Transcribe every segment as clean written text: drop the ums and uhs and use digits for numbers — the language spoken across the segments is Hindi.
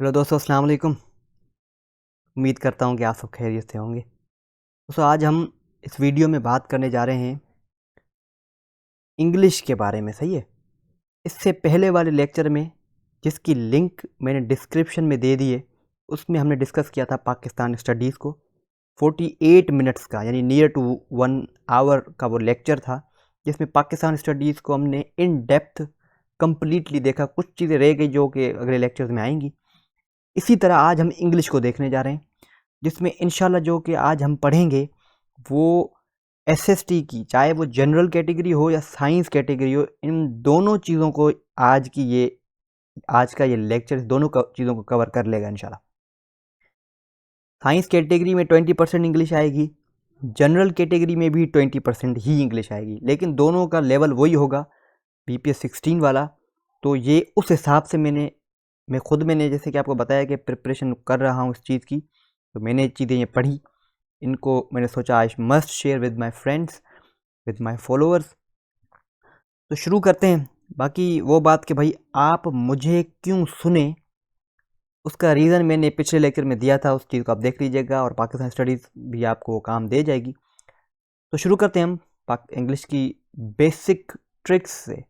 हेलो दोस्तों, अस्सलाम वालेकुम। उम्मीद करता हूँ कि आप सब खैरियत से होंगे। दोस्तों, आज हम इस वीडियो में बात करने जा रहे हैं इंग्लिश के बारे में। सही है। इससे पहले वाले लेक्चर में, जिसकी लिंक मैंने डिस्क्रिप्शन में दे दी है, उसमें हमने डिस्कस किया था पाकिस्तान स्टडीज़ को। 48 मिनट्स का, यानी नियर टू 1 आवर का वो लेक्चर था, जिसमें पाकिस्तान स्टडीज़ को हमने इन डेप्थ कम्प्लीटली देखा। कुछ चीज़ें रह गई जो कि अगले लेक्चर्स में आएंगी। इसी तरह आज हम इंग्लिश को देखने जा रहे हैं, जिसमें इंशाल्लाह जो कि आज हम पढ़ेंगे वो एसएसटी की, चाहे वो जनरल कैटेगरी हो या साइंस कैटेगरी हो, इन दोनों चीज़ों को आज का ये लेक्चर दोनों चीज़ों को कवर कर लेगा इंशाल्लाह। साइंस कैटेगरी में 20% इंग्लिश आएगी, जनरल कैटेगरी में भी 20% ही इंग्लिश आएगी, लेकिन दोनों का लेवल वही होगा, BPS 16 वाला। तो ये उस हिसाब से मैंने जैसे कि आपको बताया कि प्रिपरेशन कर रहा हूँ इस चीज़ की, तो मैंने चीज़ें ये पढ़ी, इनको मैंने सोचा I must share with my friends, with my followers. तो शुरू करते हैं। बाकी वो बात कि भाई आप मुझे क्यों सुने, उसका रीज़न मैंने पिछले लेक्चर में दिया था, उस चीज़ को आप देख लीजिएगा, और पाकिस्तान स्टडीज़ भी आपको काम दे जाएगी। तो शुरू करते हैं हम इंग्लिश की बेसिक ट्रिक्स से।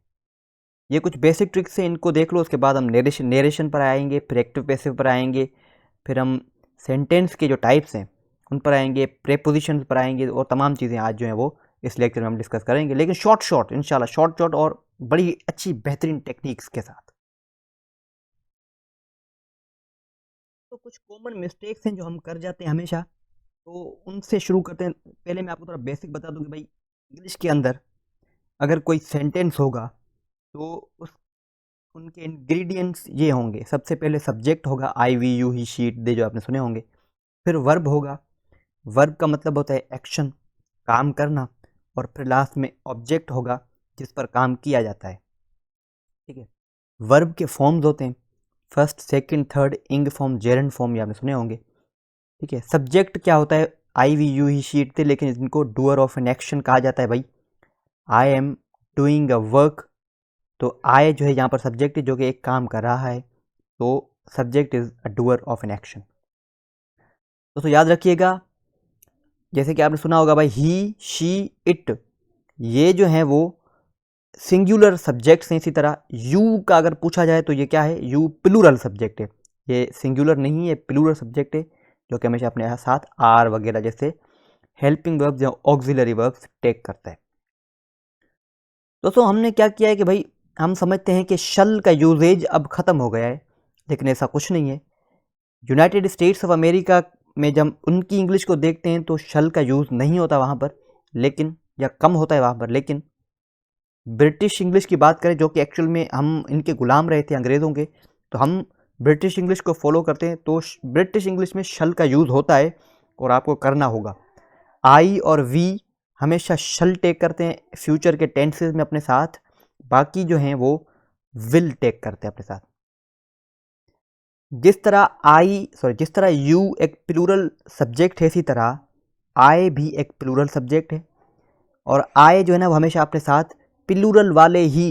ये कुछ बेसिक ट्रिक्स हैं, इनको देख लो। उसके बाद हम नेरेशन पर आएंगे, फिर एक्टिव पैसिव पर आएंगे, फिर हम सेंटेंस के जो टाइप्स हैं उन पर आएंगे, प्रेपोजिशन पर आएंगे, और तमाम चीज़ें आज जो हैं वो इस लेक्चर में हम डिस्कस करेंगे, लेकिन शॉर्ट इंशाल्लाह, शॉर्ट और बड़ी अच्छी बेहतरीन टेक्निक्स के साथ। तो कुछ कॉमन मिस्टेक्स हैं जो हम कर जाते हैं हमेशा, तो उनसे शुरू करते हैं। पहले मैं आपको थोड़ा बेसिक बता दूं कि भाई इंग्लिश के अंदर अगर कोई सेंटेंस होगा तो उस उनके इंग्रेडिएंट्स ये होंगे। सबसे पहले सब्जेक्ट होगा, I we you he she it they, जो आपने सुने होंगे। फिर वर्ब होगा, वर्ब का मतलब होता है एक्शन, काम करना। और फिर लास्ट में ऑब्जेक्ट होगा, जिस पर काम किया जाता है। ठीक है। वर्ब के फॉर्म्स होते हैं, फर्स्ट, सेकंड, थर्ड, इंग फॉर्म, जेरेंड फॉर्म, ये आपने सुने होंगे। ठीक है। सब्जेक्ट क्या होता है, I we you he she it they, लेकिन इनको डूअर ऑफ एन एक्शन कहा जाता है। भाई I am doing a work, तो आई जो है यहाँ पर सब्जेक्ट है, जो कि एक काम कर रहा है, तो subject is a doer of an action. दोस्तों याद रखिएगा, जैसे कि आपने सुना होगा भाई ही, शी, इट, ये जो है वो सिंगुलर सब्जेक्ट्स हैं। इसी तरह यू का अगर पूछा जाए तो ये क्या है, यू प्लूरल सब्जेक्ट है, ये सिंगुलर नहीं है, प्लूरल सब्जेक्ट है, जो कि हमेशा अपने साथ आर वगैरह जैसे हेल्पिंग वर्ब्स या ऑक्सिलरी वर्ब्स टेक करता है। दोस्तों हमने क्या किया है कि भाई हम समझते हैं कि शल का यूजेज अब ख़त्म हो गया है, लेकिन ऐसा कुछ नहीं है। यूनाइटेड स्टेट्स ऑफ अमेरिका में जब उनकी इंग्लिश को देखते हैं तो शल का यूज़ नहीं होता वहाँ पर, लेकिन या कम होता है वहाँ पर। लेकिन ब्रिटिश इंग्लिश की बात करें, जो कि एक्चुअल में हम इनके गुलाम रहे थे अंग्रेज़ों के, तो हम ब्रिटिश इंग्लिश को फॉलो करते हैं, तो ब्रिटिश इंग्लिश में शल का यूज़ होता है, और आपको करना होगा। आई और वी हमेशा शल टेक करते हैं फ्यूचर के टेंसेस में अपने साथ, बाकी जो हैं वो विल टेक करते हैं अपने साथ। जिस तरह यू एक प्लूरल सब्जेक्ट है, इसी तरह आई भी एक प्लूरल सब्जेक्ट है, और आई जो है ना वो हमेशा अपने साथ प्लूरल वाले ही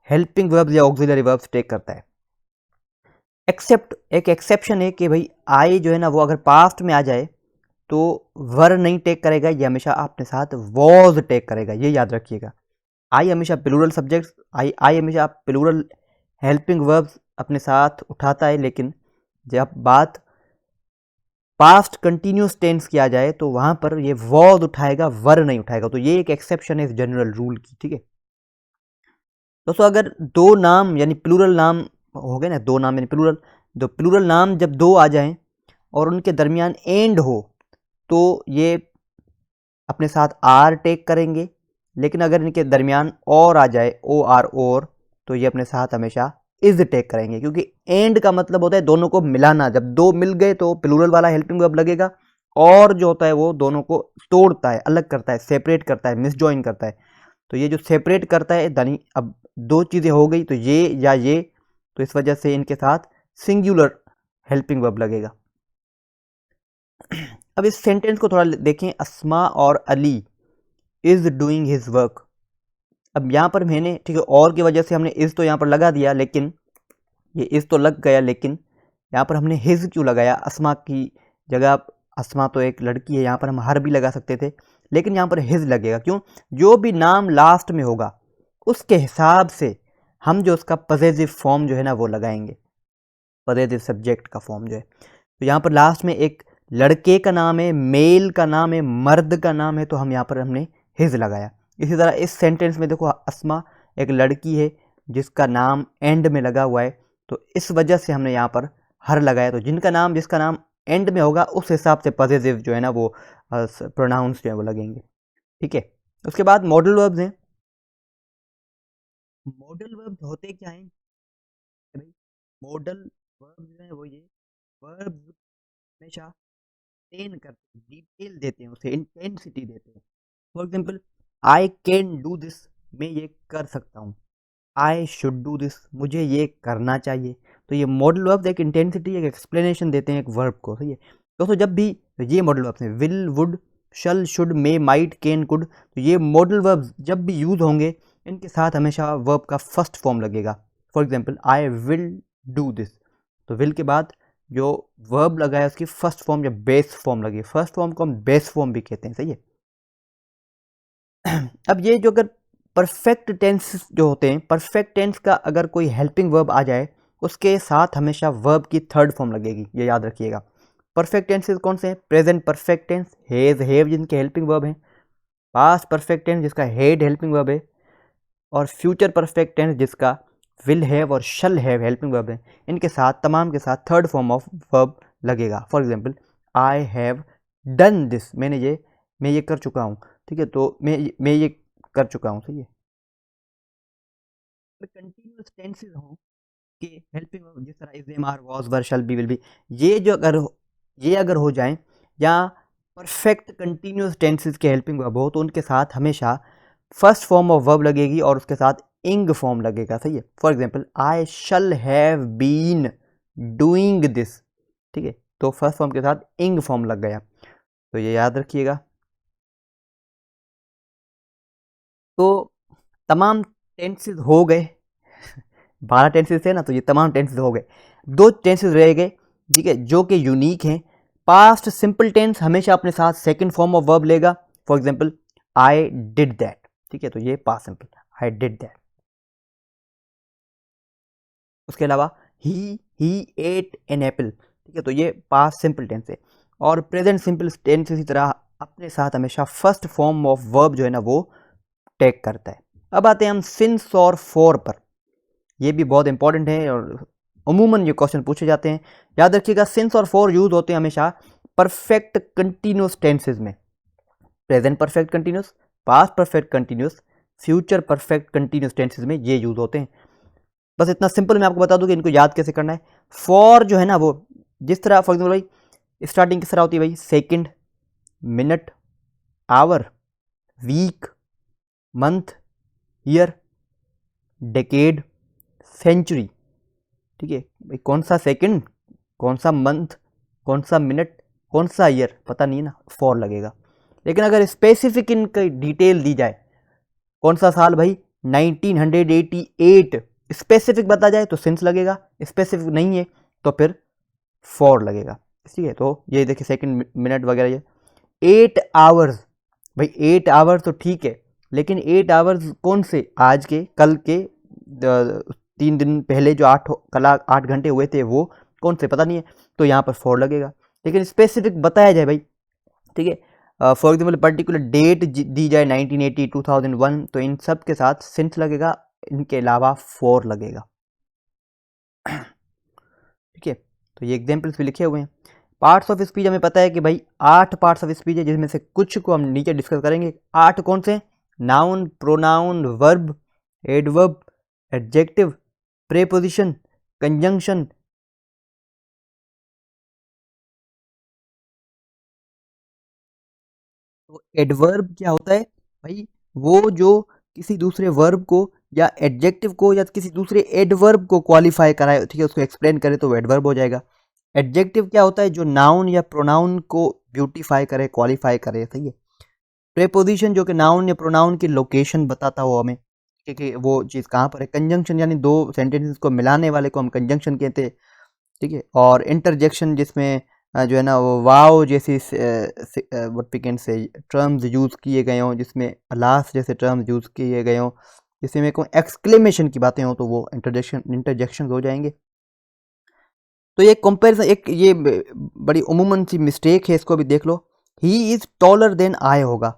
हेल्पिंग वर्ब्स या ऑक्सिलरी वर्ब्स टेक करता है। एक्सेप्ट एक एक्सेप्शन है कि भाई आई जो है ना वो अगर पास्ट में आ जाए तो वर नहीं टेक करेगा, ये हमेशा अपने साथ वॉज टेक करेगा, ये याद रखिएगा। आई हमेशा प्लूरल सब्जेक्ट्स, आई हमेशा प्लूरल हेल्पिंग वर्ब्स अपने साथ उठाता है, लेकिन जब बात पास्ट कंटिन्यूस टेंस किया जाए तो वहां पर ये वॉज उठाएगा, वर नहीं उठाएगा। तो ये एक एक्सेप्शन है इस जनरल रूल की। ठीक है दोस्तों, अगर दो नाम यानी प्लूरल नाम हो गए ना, दो नाम यानी प्लूरल, तो प्लूरल नाम जब दो आ जाएं और उनके दरमियान एंड हो तो ये अपने साथ आर टेक करेंगे, लेकिन अगर इनके दरमियान और आ जाए, ओ आर, और, तो ये अपने साथ हमेशा इज टेक करेंगे, क्योंकि एंड का मतलब होता है दोनों को मिलाना। जब दो मिल गए तो प्लूरल वाला हेल्पिंग वर्ब लगेगा, और जो होता है वो दोनों को तोड़ता है, अलग करता है, सेपरेट करता है, मिसजॉइन करता है। तो ये जो सेपरेट करता है, यानी अब दो चीज़ें हो गई, तो ये या ये, तो इस वजह से इनके साथ सिंगुलर हेल्पिंग वर्ब लगेगा। अब इस सेंटेंस को थोड़ा देखें, अस्मा और Ali is doing his work. अब यहाँ पर मैंने, ठीक है, और की वजह से हमने इज तो यहाँ पर लगा दिया, लेकिन ये इज तो लग गया, लेकिन यहाँ पर हमने हिज क्यों लगाया, अस्मा की जगह, अस्मा तो एक लड़की है, यहाँ पर हम हर भी लगा सकते थे, लेकिन यहाँ पर हिज लगेगा। क्यों? जो भी नाम लास्ट में होगा उसके हिसाब से हम जो उसका पॉसेसिव फॉर्म जो है ना वो लगाएंगे, पॉसेसिव सब्जेक्ट का फॉर्म जो है। तो यहाँ पर लास्ट में एक लड़के का नाम है, मेल का नाम है, मर्द का नाम है, तो हम यहाँ पर हमने हिज लगाया। इसी तरह इस सेंटेंस में देखो, अस्मा एक लड़की है जिसका नाम एंड में लगा हुआ है, तो इस वजह से हमने यहाँ पर हर लगाया। तो जिसका नाम एंड में होगा उस हिसाब से पॉसेसिव जो है ना वो प्रोनाउंस जो है वो लगेंगे। ठीक है, उसके बाद मॉडल वर्ब्स हैं। मॉडल वर्ब्स होते क्या हैं भाई? मॉडल वर्ब्स जो है वो ये वर्ब्स हमेशा एक्सप्लेन करते हैं, डिटेल देते हैं, उसे इंटेंसिटी देते हैं। For example, I can do this, मैं ये कर सकता हूँ। आई शुड डू दिस, मुझे ये करना चाहिए। तो ये मॉडल वर्ब्स एक इंटेंसिटी, एक एक्सप्लेनेशन देते हैं एक वर्ब को। सही है दोस्तों, जब भी ये मॉडल वर्ब्स हैं, will, would, shall, should, may, might, can, could, तो ये मॉडल वर्ब्स जब भी यूज होंगे इनके साथ हमेशा वर्ब का फर्स्ट फॉर्म लगेगा। For example, I will do this, तो विल के बाद जो वर्ब लगा है उसकी फर्स्ट फॉर्म या बेस फॉर्म लगी, फर्स्ट फॉर्म को हम बेस फॉर्म भी कहते हैं। सही है। अब ये जो अगर परफेक्ट टेंस जो होते हैं, परफेक्ट टेंस का अगर कोई हेल्पिंग वर्ब आ जाए उसके साथ हमेशा वर्ब की थर्ड फॉर्म लगेगी, ये याद रखिएगा। परफेक्ट टेंसेस कौन से हैं? Present perfect tense, has, have जिनके हेल्पिंग वर्ब हैं, पास्ट परफेक्ट टेंस जिसका हैड हेल्पिंग वर्ब है, और फ्यूचर परफेक्ट टेंस जिसका विल हैव और शल हैव हेल्पिंग वर्ब है। इनके साथ तमाम के साथ थर्ड फॉर्म ऑफ वर्ब लगेगा। For example, I have done this, मैं ये कर चुका हूँ। ठीक है, तो मैं ये कर चुका हूँ। सही है। कंटिन्यूअस टेंसेस हों कि हेल्पिंग वर्ब, जिस तरह is, am, are, was, were, shall, be, will be, ये अगर हो जाएं, या परफेक्ट कंटिन्यूअस टेंसेस के हेल्पिंग वर्ब हो, तो उनके साथ हमेशा फर्स्ट फॉर्म ऑफ वर्ब लगेगी और उसके साथ इंग फॉर्म लगेगा। सही है। For example, I shall have been doing this. ठीक है, तो फर्स्ट फॉर्म के साथ इंग फॉर्म लग गया, तो ये याद रखिएगा। तो तमाम टेंसेस हो गए 12 टेंसेस थे ना, तो ये तमाम टेंसेस हो गए। 2 टेंसेस रह गए, ठीक है, जो कि यूनिक हैं। पास्ट सिंपल टेंस हमेशा अपने साथ सेकंड फॉर्म ऑफ वर्ब लेगा। For example, I did that. ठीक है, तो ये past simple, I did that. उसके अलावा ही एट एन एप्पल। ठीक है, तो ये पास्ट सिंपल टेंस है। और प्रेजेंट सिंपल टेंस इसी तरह अपने साथ हमेशा फर्स्ट फॉर्म ऑफ वर्ब जो है ना वो टेक करता है। अब आते हैं हम सिंस और फॉर पर। ये भी बहुत इंपॉर्टेंट है और अमूमन ये क्वेश्चन पूछे जाते हैं। याद रखिएगा, सिंस और फॉर यूज होते हैं हमेशा परफेक्ट कंटिन्यूस टेंसेज में। Present perfect continuous, past perfect continuous, future perfect continuous tenses में ये यूज होते हैं। बस इतना सिंपल मैं आपको बता दूं कि इनको याद कैसे करना है। फॉर जो है ना वो जिस तरह, फॉर एग्जाम्पल भाई स्टार्टिंग किस तरह होती है भाई? Second, minute, hour, week, month, year, decade, century. ठीक है भाई, कौन सा सेकंड, कौन सा मंथ, कौन सा मिनट, कौन सा ईयर पता नहीं है ना, फॉर लगेगा। लेकिन अगर स्पेसिफिक इनकी डिटेल दी जाए, कौन सा साल भाई? 1988, स्पेसिफिक बता जाए तो सिंस लगेगा, स्पेसिफिक नहीं है तो फिर फॉर लगेगा। ठीक है, तो ये देखिए सेकंड, मिनट वगैरह, ये 8 आवर्स भाई, 8 आवर्स तो ठीक है, लेकिन 8 आवर्स कौन से? आज के, कल के, 3 दिन पहले जो 8 घंटे हुए थे वो कौन से? पता नहीं है, तो यहाँ पर फॉर लगेगा। लेकिन स्पेसिफिक बताया जाए भाई, ठीक है, फॉर एग्जाम्पल पर्टिकुलर डेट दी जाए 1980, 2001, तो इन सब के साथ सिंस लगेगा, इनके अलावा फॉर लगेगा। ठीक है, तो ये एग्जाम्पल्स भी लिखे हुए हैं। पार्ट्स ऑफ स्पीच हमें पता है कि भाई 8 पार्ट्स ऑफ स्पीच है, जिसमें से कुछ को हम नीचे डिस्कस करेंगे। 8 कौन से? Noun, pronoun, verb, adverb, adjective, preposition, conjunction. तो एडवर्ब क्या होता है भाई? वो जो किसी दूसरे वर्ब को या एडजेक्टिव को या किसी दूसरे एडवर्ब को क्वालिफाई कराए, ठीक है, उसको एक्सप्लेन करे तो वो एडवर्ब हो जाएगा। एडजेक्टिव क्या होता है? जो नाउन या प्रोनाउन को ब्यूटीफाई करे, क्वालिफाई करे। सही है। प्रेपोजिशन जो कि नाउन या प्रोनाउन की लोकेशन बताता हो हमें कि वो चीज़ कहाँ पर है। कंजंक्शन यानी दो सेंटेंसेस को मिलाने वाले को हम कंजंक्शन कहते हैं। ठीक है। और इंटरजेक्शन जिसमें जो है ना वो वाव जैसी what we can say terms use किए गए हों, जिसमें अलास जैसे टर्म्स यूज़ किए गए हों, जिसमें कोई एक्सक्लेमेशन की बातें हों, तो वो इंटरजेक्शन हो जाएंगे। तो ये कंपैरिजन एक ये बड़ी उमूमन सी मिस्टेक है, इसको भी देख लो। He is taller than I होगा,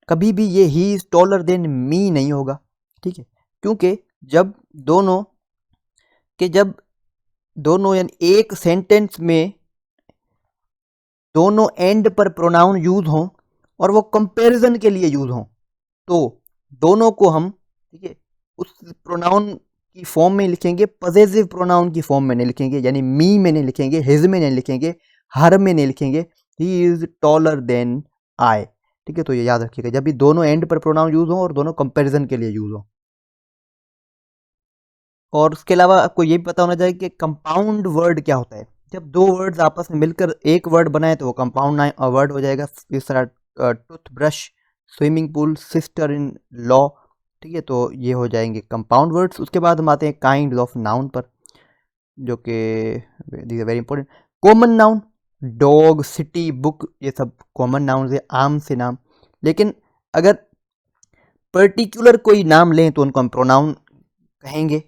कभी भी ये he is taller than me नहीं होगा, ठीक है। क्योंकि जब दोनों यानी एक सेंटेंस में दोनों एंड पर प्रोनाउन यूज हों और वो कंपैरिजन के लिए यूज हों, तो दोनों को हम, ठीक है, उस प्रोनाउन की फॉर्म में लिखेंगे, पॉसेसिव प्रोनाउन की फॉर्म में नहीं लिखेंगे, यानी मी में नहीं लिखेंगे, हिज में नहीं लिखेंगे, हर में नहीं लिखेंगे, he is taller than I, ठीक है। तो ये याद रखिएगा जब भी दोनों एंड पर प्रोनाउन यूज हो और दोनों कंपैरिजन के लिए यूज हो। और उसके अलावा आपको ये भी पता होना चाहिए कि कंपाउंड वर्ड क्या होता है। जब दो वर्ड्स आपस में मिलकर एक वर्ड बनाए तो वो कंपाउंड वर्ड हो जाएगा। इस तरह toothbrush, swimming pool, sister in law, ठीक है, तो ये हो जाएंगे कंपाउंड वर्ड्स। उसके बाद हम आते हैं काइंड ऑफ नाउन पर, जो कि this very important. Common noun, dog, city, book, ये सब कॉमन नाउन है, आम से नाम। लेकिन अगर पर्टिकुलर कोई नाम लें तो उनको हम प्रोनाउन कहेंगे,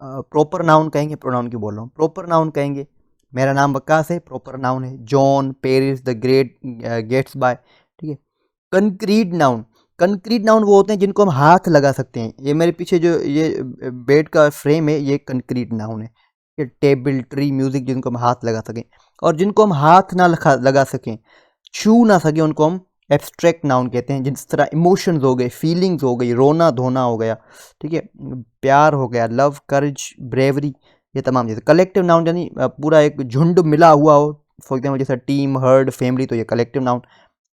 प्रॉपर नाउन कहेंगे, प्रोनाउन की बोल रहा हूँ, प्रॉपर नाउन कहेंगे। मेरा नाम वकास है, प्रॉपर नाउन है। John, Paris, the great Gatsby, ठीक है। कंक्रीट नाउन वो होते हैं जिनको हम हाथ लगा सकते हैं। ये मेरे पीछे जो ये बेड का फ्रेम है, ये कंक्रीट नाउन है। ये टेबल, ट्री, म्यूजिक, जिनको हम हाथ लगा सकें। और जिनको हम हाथ ना लगा सकें, छू ना सकें, उनको हम एब्स्ट्रैक्ट नाउन कहते हैं। जिस तरह इमोशंस हो गए, फीलिंग्स हो गई, रोना धोना हो गया, ठीक है, प्यार हो गया, लव, करेज, ब्रेवरी, ये तमाम चीज़ें। कलेक्टिव नाउन यानी पूरा एक झुंड मिला हुआ हो, फॉर एग्जाम्पल जैसे टीम, हर्ड, फैमिली, तो ये कलेक्टिव नाउन।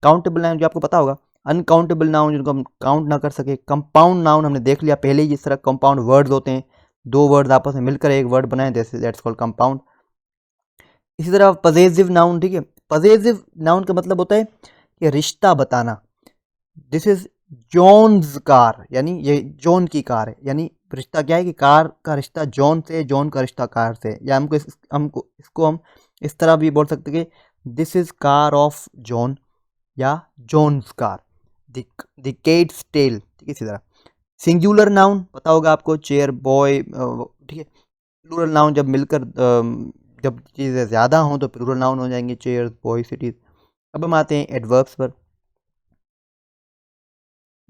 काउंटेबल नाउन जो आपको पता होगा। अनकाउंटेबल नाउन जिनको हम काउंट ना कर सके। कंपाउंड नाउन हमने देख लिया पहले ही, जिस तरह कंपाउंड वर्ड्स होते हैं, दो वर्ड्स आपस में मिलकर एक वर्ड बनाए, दैट्स कॉल्ड कंपाउंड। इसी तरह पॉसेसिव नाउन, ठीक है। पॉसेसिव नाउन का मतलब होता है कि रिश्ता बताना। दिस इज जॉन्स कार, यानी ये जॉन की कार है, यानी रिश्ता क्या है कि कार का रिश्ता जॉन से, जॉन का रिश्ता कार से। या हमको इसको हम इस तरह भी बोल सकते हैं कि this is car of John या जॉन्स कार, द केट्स टेल, ठीक है। इसी तरह सिंगुलर नाउन पता होगा आपको, चेयर, बॉय, ठीक है। प्लूरल नाउन जब मिलकर जब चीज़ें ज़्यादा हों तो प्लूरल नाउन हो जाएंगे, चेयर्स, बॉय, सिटीज। अब हम आते हैं एडवर्ब्स पर।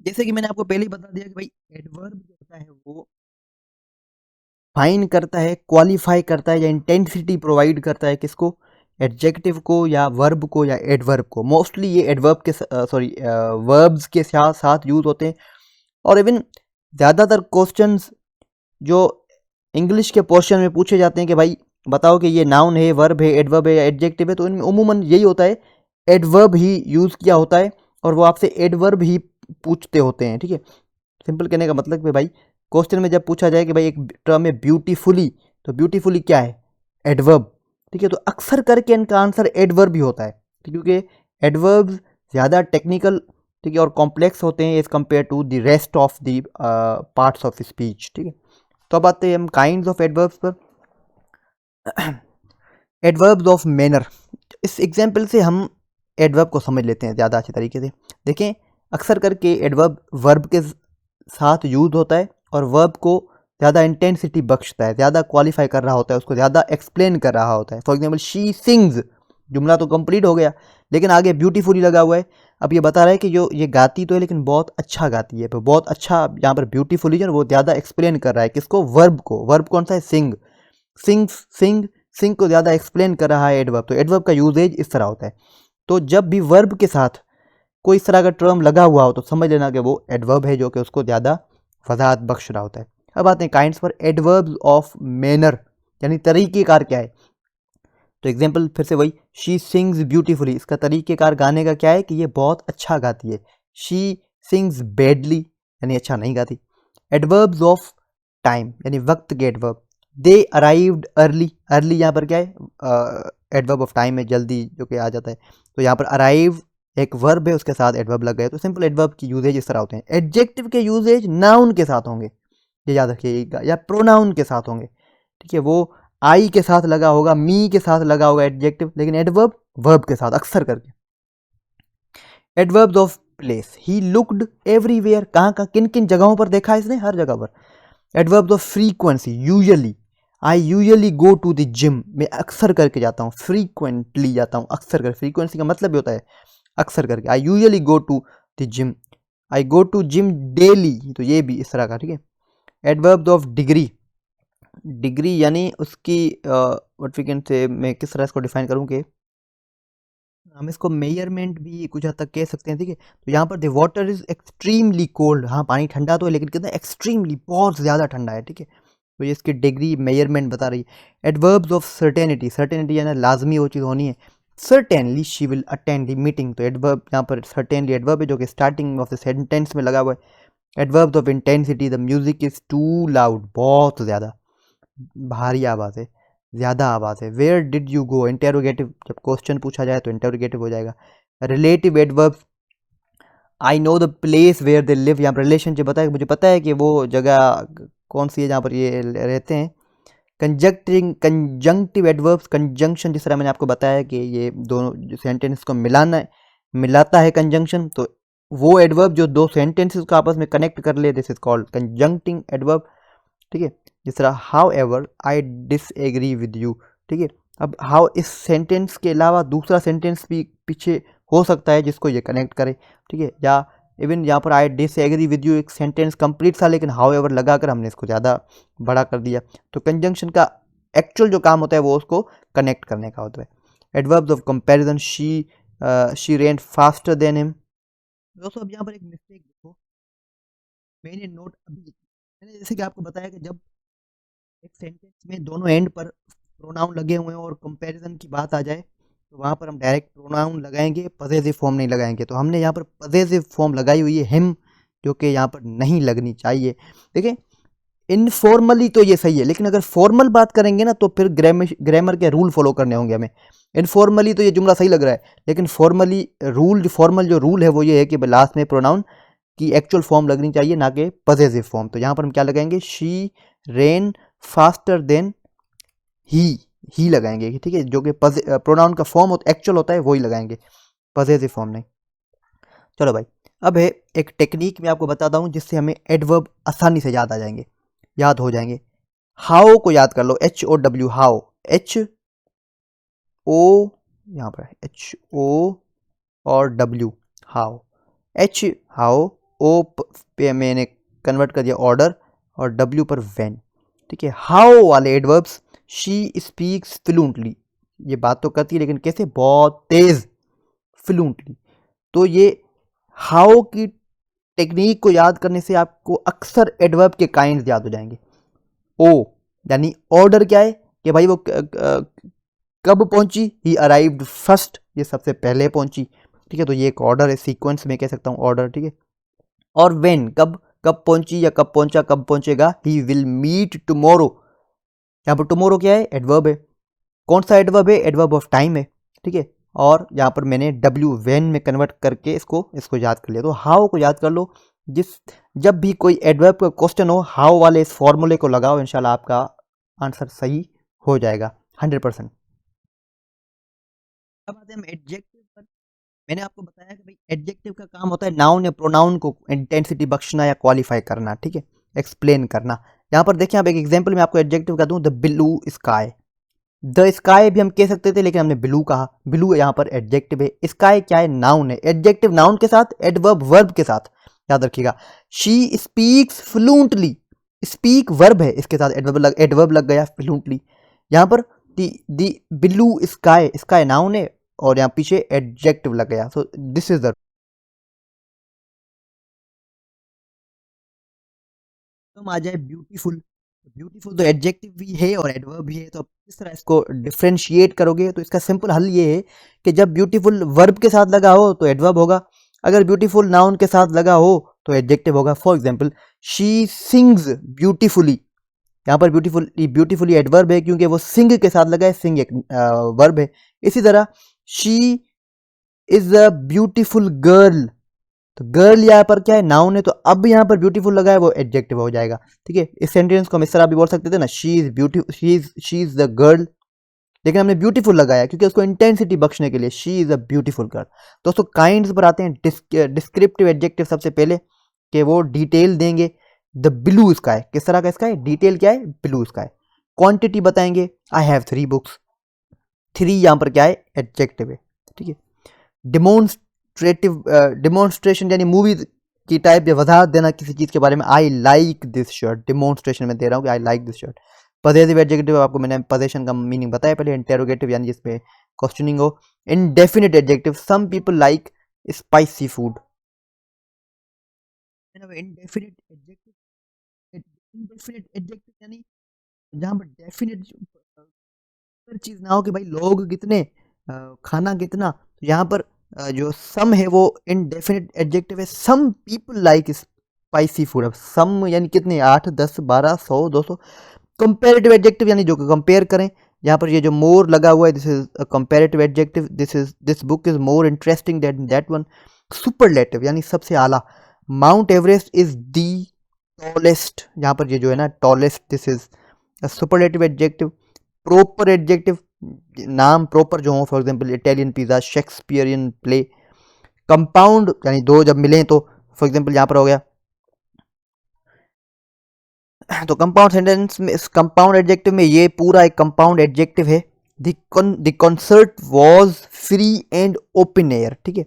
जैसे कि मैंने आपको पहले ही बता दिया कि भाई एडवर्ब जो होता है वो फाइन करता है, क्वालिफाई करता है, या इंटेंसिटी प्रोवाइड करता है किसको, एडजेक्टिव को या वर्ब को या एडवर्ब को। मोस्टली ये एडवर्ब के वर्ब्स के साथ साथ यूज होते हैं। और इवन ज़्यादातर क्वेश्चंस जो इंग्लिश के पोर्शन में पूछे जाते हैं कि भाई बताओ कि ये नाउन है, वर्ब है, एडवर्ब है या एडजेक्टिव है, तो इनमें उमूमन यही होता है, एडवर्ब ही यूज़ किया होता है और वो आपसे एडवर्ब ही पूछते होते हैं, ठीक है। सिंपल कहने का मतलब कि भाई क्वेश्चन में जब पूछा जाए कि भाई एक टर्म है ब्यूटीफुली, तो ब्यूटीफुली क्या है, एडवर्ब, ठीक है। तो अक्सर करके इनका आंसर एडवर्ब ही होता है, क्योंकि एडवर्ब्स ज़्यादा टेक्निकल, ठीक है, और कॉम्प्लेक्स होते हैं as compared to the rest of the parts of speech, ठीक है। तो अब आते हैं हम काइंड्स ऑफ एडवर्ब्स पर। एडवर्ब्स ऑफ मैनर, इस एग्जाम्पल से हम एडवर्ब को समझ लेते हैं ज़्यादा अच्छे तरीके से। देखें, अक्सर करके एडवर्ब वर्ब के साथ यूज होता है और वर्ब को ज़्यादा इंटेंसिटी बख्शता है, ज़्यादा क्वालिफाई कर रहा होता है, उसको ज़्यादा एक्सप्लेन कर रहा होता है। फॉर एग्जाम्पल शी सिंग्स, जुमला तो कंप्लीट हो गया, लेकिन आगे ब्यूटीफुली लगा हुआ है। अब ये बता रहा है कि जो ये गाती तो है लेकिन बहुत अच्छा गाती है, तो बहुत अच्छा यहाँ पर ब्यूटीफुली जो वो ज़्यादा एक्सप्लेन कर रहा है किसको, वर्ब को। वर्ब कौन सा है, सिंग, सिंग को ज़्यादा एक्सप्लेन कर रहा है एडवर्ब। तो एडवर्ब का यूजेज इस तरह होता है। तो जब भी वर्ब के साथ कोई इस तरह का टर्म लगा हुआ हो तो समझ लेना कि वो एडवर्ब है, जो कि उसको ज़्यादा वजाहत बख्श रहा होता है। अब आते हैं काइंड्स पर। एडवर्ब्स ऑफ मैनर यानी तरीक़ेकार क्या है। तो एग्जाम्पल फिर से वही, शी सिंग्स ब्यूटीफुली, इसका तरीक़ेकार गाने का क्या है कि ये बहुत अच्छा गाती है। शी सिंग्स बैडली यानी अच्छा नहीं गाती। एडवर्ब्स ऑफ टाइम यानी वक्त के एडवर्ब। दे अराइव्ड अर्ली, अर्ली यहाँ पर क्या है, एडवर्ब ऑफ टाइम है, जल्दी जो कि आ जाता है। तो यहाँ पर अराइव एक वर्ब है, उसके साथ एडवर्ब लग गए। तो सिंपल एडवर्ब की यूजेज इस तरह होते हैं। एडजेक्टिव के यूजेज नाउन के साथ होंगे, ये याद रखिएगा, या प्रोनाउन के साथ होंगे, ठीक है। वो आई के साथ लगा होगा, मी के साथ लगा होगा एडजेक्टिव, लेकिन एडवर्ब वर्ब के साथ अक्सर करके। Adverbs of place, he looked everywhere, कहाँ कहाँ किन किन जगहों पर देखा इसने, हर जगह पर। Adverbs of frequency, usually, I usually go to the gym, मैं अक्सर करके जाता हूँ, फ्रीक्वेंटली जाता हूँ, अक्सर कर, फ्रीक्वेंसी का मतलब भी होता है अक्सर करके। I usually go to the gym, I go to gym daily, तो ये भी इस तरह का, ठीक है। एडवर्ब्स ऑफ डिग्री, डिग्री यानी उसकी व्हाट वी कैन से, मैं किस तरह इसको डिफाइन करूँ कि हम इसको मेजरमेंट भी कुछ हद तक कह सकते हैं, ठीक है। तो यहाँ पर the water is extremely cold, हाँ पानी ठंडा तो है लेकिन कितना एक्सट्रीमली, बहुत ज़्यादा ठंडा है, ठीक है। तो ये इसकी डिग्री मेजरमेंट बता रही है। एडवर्ब्स ऑफ सर्टेनिटी, सर्टेनिटी यानी लाजमी वो चीज़ होनी है। Certainly she will attend the meeting, तो एडवर्ब यहाँ पर सर्टेनली एडवर्ब है जो कि स्टार्टिंग ऑफ द सेंटेंस में लगा हुआ है। Adverbs of intensity, the music is too loud, बहुत ज़्यादा भारी आवाज़ है, ज़्यादा आवाज़ है। Where did you go, interrogative, जब क्वेश्चन पूछा जाए तो इंटेरोगेटिव हो जाएगा। Relative adverbs, I know the place where they live, यहाँ पर रिलेशनशिप बताया, मुझे पता है कि वो जगह कौन सी है जहाँ पर ये रहते हैं। कंजंक्टिव एडवर्ब्स, कंजंक्शन, जिस तरह मैंने आपको बताया कि ये दोनों सेंटेंस को मिलाता है कंजंक्शन, तो वो एडवर्ब जो दो सेंटेंसेस को आपस में कनेक्ट कर ले, दिस इज कॉल्ड कंजंक्टिंग एडवर्ब, ठीक है। जिस तरह how ever I disagree with you, ठीक है। अब हाउ इस सेंटेंस के अलावा दूसरा सेंटेंस भी पीछे हो सकता है जिसको ये कनेक्ट करे, ठीक है। या इवन यहाँ पर आई डिसएग्री विद यू एक सेंटेंस कंप्लीट था लेकिन हाउ एवर लगाकर हमने इसको ज़्यादा बड़ा कर दिया। तो कंजंक्शन का एक्चुअल जो काम होता है वो उसको कनेक्ट करने का होता है। Adverbs of comparison, she ran faster than him. दोस्तों अब यहाँ पर एक मिस्टेक देखो, मैंने नोट अभी, मैंने जैसे कि आपको बताया कि जब एक सेंटेंस में दोनों एंड पर प्रोनाउन लगे हुए हैं और कंपैरिजन की बात आ जाए तो वहाँ पर हम डायरेक्ट प्रोनाउन लगाएंगे, पजेसिव फॉर्म नहीं लगाएंगे। तो हमने यहाँ पर पजेसिव फॉर्म लगाई हुई है हिम, जो कि यहाँ पर नहीं लगनी चाहिए। देखिए इनफॉर्मली तो ये सही है, लेकिन अगर फॉर्मल बात करेंगे ना तो फिर ग्रामर के रूल फॉलो करने होंगे हमें। इनफॉर्मली तो ये जुमला सही लग रहा है, लेकिन फॉर्मली फॉर्मल जो रूल है वो ये है कि लास्ट में प्रोनाउन की एक्चुअल फॉर्म लगनी चाहिए, ना कि पजेसिव फॉर्म। तो यहाँ पर हम क्या लगाएंगे, she ran faster than he लगाएंगे, ठीक है। जो कि प्रोनाउन का फॉर्म एक्चुअल होता है वही लगाएंगे, पजेसिव फॉर्म नहीं। चलो भाई, अब है एक टेक्निक मैं आपको बताता हूँ जिससे हमें एडवर्ब आसानी से याद हो जाएंगे। हाउ को याद कर लो, HOW, हाउ, HO, यहाँ पर HO और W, हाउ। हाउ, O पे मैंने कन्वर्ट कर दिया ऑर्डर, और W पर व्हेन, ठीक है। हाउ वाले एडवर्ब्स, शी स्पीक्स फ्लुएंटली, ये बात तो करती है लेकिन कैसे, बहुत तेज, फ्लुएंटली। तो ये हाउ की टेक्निक को याद करने से आपको अक्सर एडवर्ब के काइंड याद हो जाएंगे। ओ यानी ऑर्डर क्या है कि भाई वो कब पहुंची, ही अराइव्ड फर्स्ट, ये सबसे पहले पहुंची, ठीक है। तो ये एक ऑर्डर है, सीक्वेंस में कह सकता हूँ ऑर्डर, ठीक है। और व्हेन, कब पहुंची या कब पहुंचा, कब पहुंचेगा, ही विल मीट टुमारो, यहाँ पर टुमारो क्या है, एडवर्ब है। कौन सा एडवर्ब है, एडवर्ब ऑफ टाइम है, ठीक है। और यहाँ पर मैंने W व्हेन में कन्वर्ट करके इसको याद कर लिया। तो हाउ को याद कर लो, जब भी कोई एडवर्ब का क्वेश्चन हो, हाउ वाले इस फॉर्मूले को लगाओ, इंशाल्लाह आपका आंसर सही हो जाएगा 100%। अब आते हैं हम एडजेक्टिव पर। मैंने आपको बताया कि भाई एडजेक्टिव का काम होता है नाउन या प्रोनाउन को इंटेंसिटी बख्शना या क्वालिफाई करना, ठीक है, एक्सप्लेन करना। यहाँ पर देखिए, आप एक एग्जांपल में आपको एडजेक्टिव का दूं, the blue sky. The sky भी हम कह सकते थे लेकिन हमने ब्लू कहा, ब्लू यहाँ पर एडजेक्टिव है। स्काई क्या है, नाउन है। एडजेक्टिव नाउन के साथ, एडवर्ब वर्ब के साथ, याद रखिएगा। She speaks fluently, speak verb है, इसके साथ एडवर्ब लग गया फ्लुएंटली। यहाँ पर दी ब्लू स्काई, स्काई नाउन है और यहाँ पीछे एडजेक्टिव लग गया। सो दिस इज द, हम आ जाए ब्यूटीफुल। ब्यूटीफुल तो एडजेक्टिव भी है और एडवर्ब भी है, तो आप किस तरह इसको डिफ्रेंशिएट करोगे, तो इसका सिंपल हल ये है कि जब ब्यूटीफुल वर्ब के साथ लगा हो तो एडवर्ब होगा, अगर ब्यूटीफुल नाउन के साथ लगा हो तो एडजेक्टिव होगा। For example, she sings beautifully, यहाँ पर ब्यूटीफुली एडवर्ब है क्योंकि वो सिंग के साथ लगा है, सिंग एक वर्ब है। इसी तरह she is a beautiful girl, तो गर्ल यहाँ पर क्या है, नाउन है, तो अब यहाँ पर ब्यूटीफुल लगा है वो एडजेक्टिव हो जाएगा। ठीक है, इस सेंटेंस को हम इस तरह भी बोल सकते थे ना, she is beautiful, she is the girl, लेकिन हमने ब्यूटीफुल लगाया क्योंकि उसको इंटेंसिटी बख्शने के लिए, she is a beautiful girl. दोस्तों काइंड्स पर आते हैं, डिस्क्रिप्टिव एडजेक्टिव सबसे पहले कि वो डिटेल देंगे। द ब्लू स्काई, किस तरह का स्काई, डिटेल क्या है, ब्लू स्काई। क्वांटिटी बताएंगे, आई हैव 3 बुक्स, 3 यहाँ पर क्या है, एडजेक्टिव है। ठीक है, डिमॉन्स्ट्रेशन यानी मूवी की टाइप या वजाहत देना किसी चीज़ के बारे में, I like this shirt, demonstration में दे रहा हूँ कि I like this shirt. Possessive adjective आपको मैंने पोजेशन का मीनिंग बताया पहले, इंटेरोगेटिव यानी जिसमें क्वेश्चनिंग हो। Indefinite adjective, some people like spicy food. Indefinite adjective, indefinite adjective यानी जहाँ पर डेफिनेट चीज ना हो कि भाई लोग कितने, खाना कितना, तो यहाँ पर जो सम है वो इनडेफिनिट एडजेक्टिव है। Some people like spicy food, अब सम यानी कितने, 8, 10, 12, 100, 200। कंपेरेटिव एडजेक्टिव यानी जो कंपेयर करें, यहाँ पर ये जो मोर लगा हुआ है, this is a comparative adjective, this book is more interesting than that one. Superlative यानी सबसे आला, mount Everest is the tallest, यहाँ पर ये जो है ना tallest, this is superlative adjective. Proper adjective, नाम प्रॉपर जो हो, for example Italian pizza, Shakespearean play. Compound यानी दो जब मिलें तो, फॉर एग्जांपल यहाँ पर हो गया, तो कंपाउंड सेंटेंस में, इस कंपाउंड एडजेक्टिव में ये पूरा एक कंपाउंड एडजेक्टिव है। The concert was free and open air. ठीक है,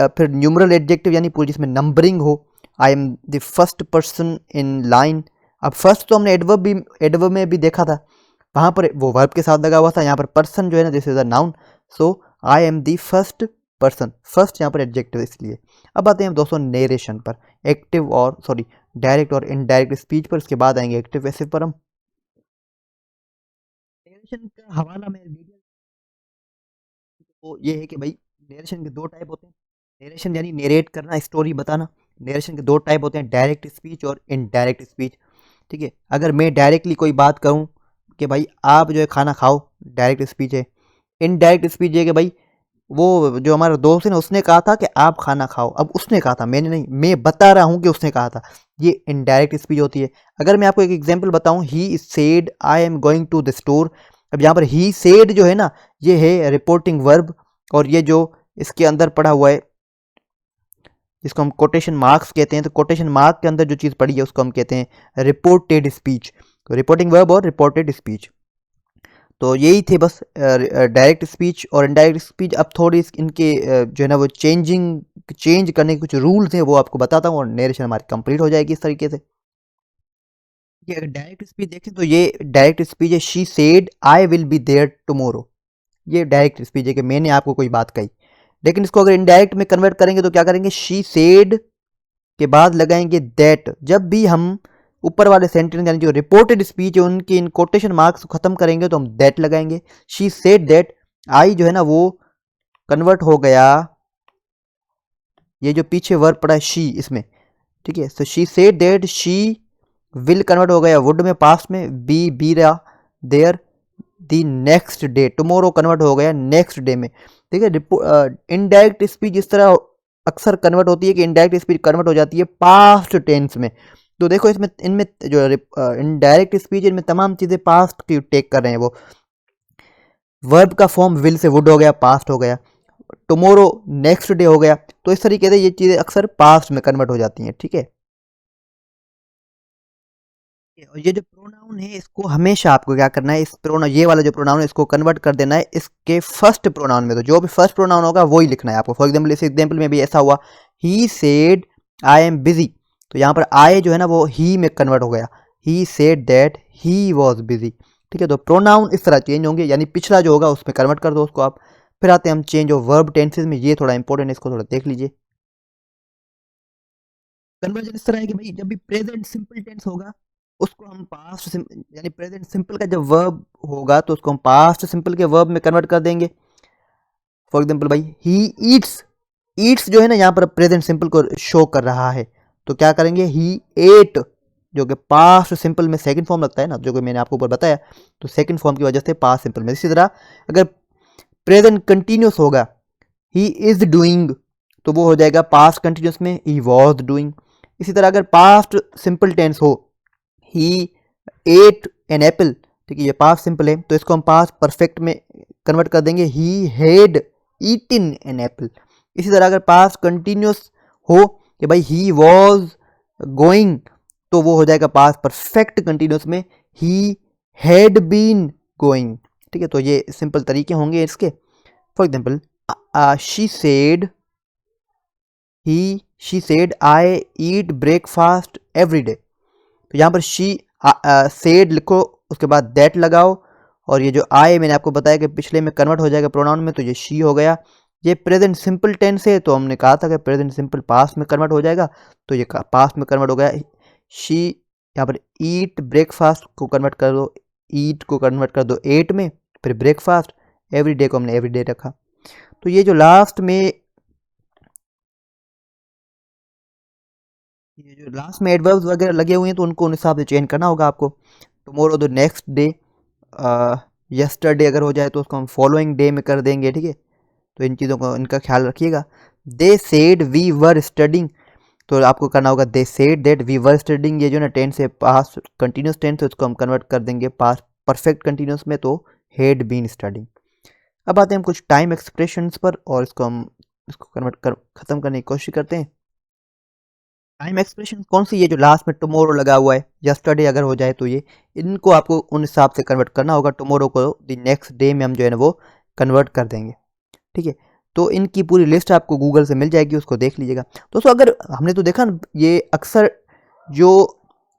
फिर न्यूमरल एडजेक्टिव यानी पूरी जिसमें नंबरिंग हो, I am the first person in line. अब फर्स्ट तो हमने एडवर्ब में भी देखा था, वहाँ पर वो वर्ब के साथ लगा हुआ था, यहाँ पर पर्सन जो है ना, this is a noun, so I am the first person, first यहाँ पर एडजेक्टिव इसलिए। अब आते हैं दोस्तों नेरेशन पर, एक्टिव और सॉरी डायरेक्ट और इनडायरेक्ट स्पीच पर, इसके बाद आएंगे एक्टिव पैसिव पर। हम नेरेशन का हवाला में तो ये है कि भाई नेरेशन के 2 टाइप होते हैं। नेरेशन यानी नेरेट करना, स्टोरी बताना। नेरेशन के 2 टाइप होते हैं, डायरेक्ट स्पीच और इनडायरेक्ट स्पीच। ठीक है, अगर मैं डायरेक्टली कोई बात करूं कि भाई आप जो है खाना खाओ, डायरेक्ट स्पीच है। इनडायरेक्ट स्पीच है कि भाई वो जो हमारा दोस्त है ना, उसने कहा था कि आप खाना खाओ, अब उसने कहा था, मैंने नहीं, मैं बता रहा हूँ कि उसने कहा था, ये इनडायरेक्ट स्पीच होती है। अगर मैं आपको एक एग्जांपल बताऊं, he said I am going to the store, अब यहाँ पर ही सेड जो है ना, ये है रिपोर्टिंग वर्ब, और ये जो इसके अंदर पड़ा हुआ है जिसको हम कोटेशन मार्क्स कहते हैं, तो कोटेशन मार्क के अंदर जो चीज़ पड़ी है उसको हम कहते हैं रिपोर्टेड स्पीच। रिपोर्टिंग वर्ब और रिपोर्टेड स्पीच, तो यही थे बस डायरेक्ट स्पीच और इनडायरेक्ट स्पीच। अब थोड़ी इनके जो है ना वो चेंज करने के कुछ रूल्स हैं, वो आपको बताता हूँ, और नरेशन हमारी कंप्लीट हो जाएगी इस तरीके से। ये अगर डायरेक्ट स्पीच देखें तो ये डायरेक्ट स्पीच है, she said I will be there tomorrow. ये डायरेक्ट स्पीच है कि मैंने आपको कोई बात कही। लेकिन इसको अगर इनडायरेक्ट में कन्वर्ट करेंगे तो क्या करेंगे, शी सेड के बाद लगाएंगे दैट। जब भी हम ऊपर वाले सेंटेंस यानी जो रिपोर्टेड स्पीच है उनके इन कोटेशन मार्क्स को खत्म करेंगे तो हम दैट लगाएंगे। शी सेड दैट, आई जो है ना वो कन्वर्ट हो गया, ये जो पीछे वर्ब पड़ा है शी इसमें। ठीक है, तो she said that, she will convert हो गया वुड में, पास्ट में, बी रहा there, the next day, tomorrow convert हो गया नेक्स्ट डे में। ठीक है, इनडायरेक्ट स्पीच इस तरह अक्सर कन्वर्ट होती है कि इनडायरेक्ट स्पीच कन्वर्ट हो जाती है पास्ट टेंस में। तो देखो इसमें इनमें जो इनडायरेक्ट स्पीच, इनमें तमाम चीज़ें पास्ट की टेक कर रहे हैं। वो वर्ब का फॉर्म विल से वुड हो गया, पास्ट हो गया, टुमारो नेक्स्ट डे हो गया, तो इस तरीके से ये चीज़ें अक्सर पास्ट में कन्वर्ट हो जाती हैं। ठीक है, और ये जो प्रोनाउन है इसको हमेशा आपको क्या करना है, इस प्रोनाउन, ये वाला जो प्रोनाउन है इसको कन्वर्ट कर देना है इसके फर्स्ट प्रोनाउन में। तो जो भी फर्स्ट प्रोनाउन होगा वही लिखना है आपको। फॉर एग्जांपल इस एग्जांपल में भी ऐसा हुआ, ही सेड आई एम बिजी, तो यहाँ पर आई जो है ना वो ही में कन्वर्ट हो गया, he said that he was busy. ठीक है, तो प्रोनाउन इस तरह चेंज होंगे, यानी पिछला जो होगा उसमें कन्वर्ट कर दो उसको आप। फिर आते हैं हम चेंज ऑफ वर्ब टेंसेज में, ये थोड़ा इंपॉर्टेंट है, इसको थोड़ा देख लीजिए। कन्वर्जन इस तरह है कि भाई जब भी प्रेजेंट सिंपल टेंस होगा उसको हम पास्ट यानी प्रेजेंट सिंपल का जब वर्ब होगा तो उसको हम पास्ट सिंपल के वर्ब में कन्वर्ट कर देंगे। फॉर एग्जांपल भाई ही ईट्स, ईट्स जो है ना यहाँ पर प्रेजेंट सिंपल को शो कर रहा है, तो क्या करेंगे, ही एट, जो कि पास्ट सिंपल में सेकंड फॉर्म लगता है ना, जो कि मैंने आपको ऊपर बताया, तो सेकंड फॉर्म की वजह से पास्ट सिंपल में। इसी तरह अगर प्रेजेंट कंटिन्यूस होगा, ही इज डूइंग, तो वो हो जाएगा पास्ट कंटिन्यूस में ही वॉज डूइंग। इसी तरह अगर पास्ट सिंपल टेंस हो, ही एट एन एप्पल, ठीक है, ये पास्ट सिंपल है तो इसको हम पास्ट परफेक्ट में कन्वर्ट कर देंगे, he had eaten an apple. इसी तरह अगर पास्ट कंटिन्यूस हो कि भाई ही वॉज गोइंग, तो वो हो जाएगा पास्ट परफेक्ट कंटिन्यूस में, ही हैड बीन गोइंग। ठीक है, तो ये सिंपल तरीके होंगे इसके। For example, she said I eat breakfast every day. तो यहाँ पर शी सेड लिखो, उसके बाद दैट लगाओ, और ये जो आई मैंने आपको बताया कि पिछले में कन्वर्ट हो जाएगा प्रोनाउन में, तो ये शी हो गया। ये प्रेजेंट सिंपल टेंस है तो हमने कहा था कि प्रेजेंट सिंपल पास्ट में कन्वर्ट हो जाएगा, तो ये पास्ट में कन्वर्ट हो गया। शी, यहाँ पर ईट ब्रेकफास्ट को कन्वर्ट कर दो, ईट को कन्वर्ट कर दो एट में, फिर ब्रेकफास्ट, एवरी डे को हमने एवरी डे रखा। तो ये जो लास्ट में एडवर्ब्स वगैरह लगे हुए हैं तो उनको उन हिसाब से चेंज करना होगा आपको। Tomorrow the next day, yesterday अगर हो जाए तो उसको हम फॉलोइंग डे में कर देंगे। ठीक है, तो इन चीज़ों को इनका ख्याल रखिएगा। They said we were studying, तो आपको करना होगा they said that we were studying. ये जो ना टेंस है पास्ट कंटिन्यूस टेंस है, उसको हम कन्वर्ट कर देंगे पास्ट परफेक्ट कंटिन्यूस में, तो हैड बीन स्टडिंग। अब आते हैं हम कुछ टाइम एक्सप्रेशंस पर और इसको कन्वर्ट कर ख़त्म करने की कोशिश करते हैं। टाइम एक्सप्रेशन कौन सी, ये जो लास्ट में टुमारो लगा हुआ है, यस्टरडे अगर हो जाए तो ये इनको आपको उन हिसाब से कन्वर्ट करना होगा। टुमारो को द नेक्स्ट डे में हम जो है ना वो कन्वर्ट कर देंगे। ठीक है, तो इनकी पूरी लिस्ट आपको गूगल से मिल जाएगी, उसको देख लीजिएगा। दोस्तों अगर हमने तो देखा ना, ये अक्सर जो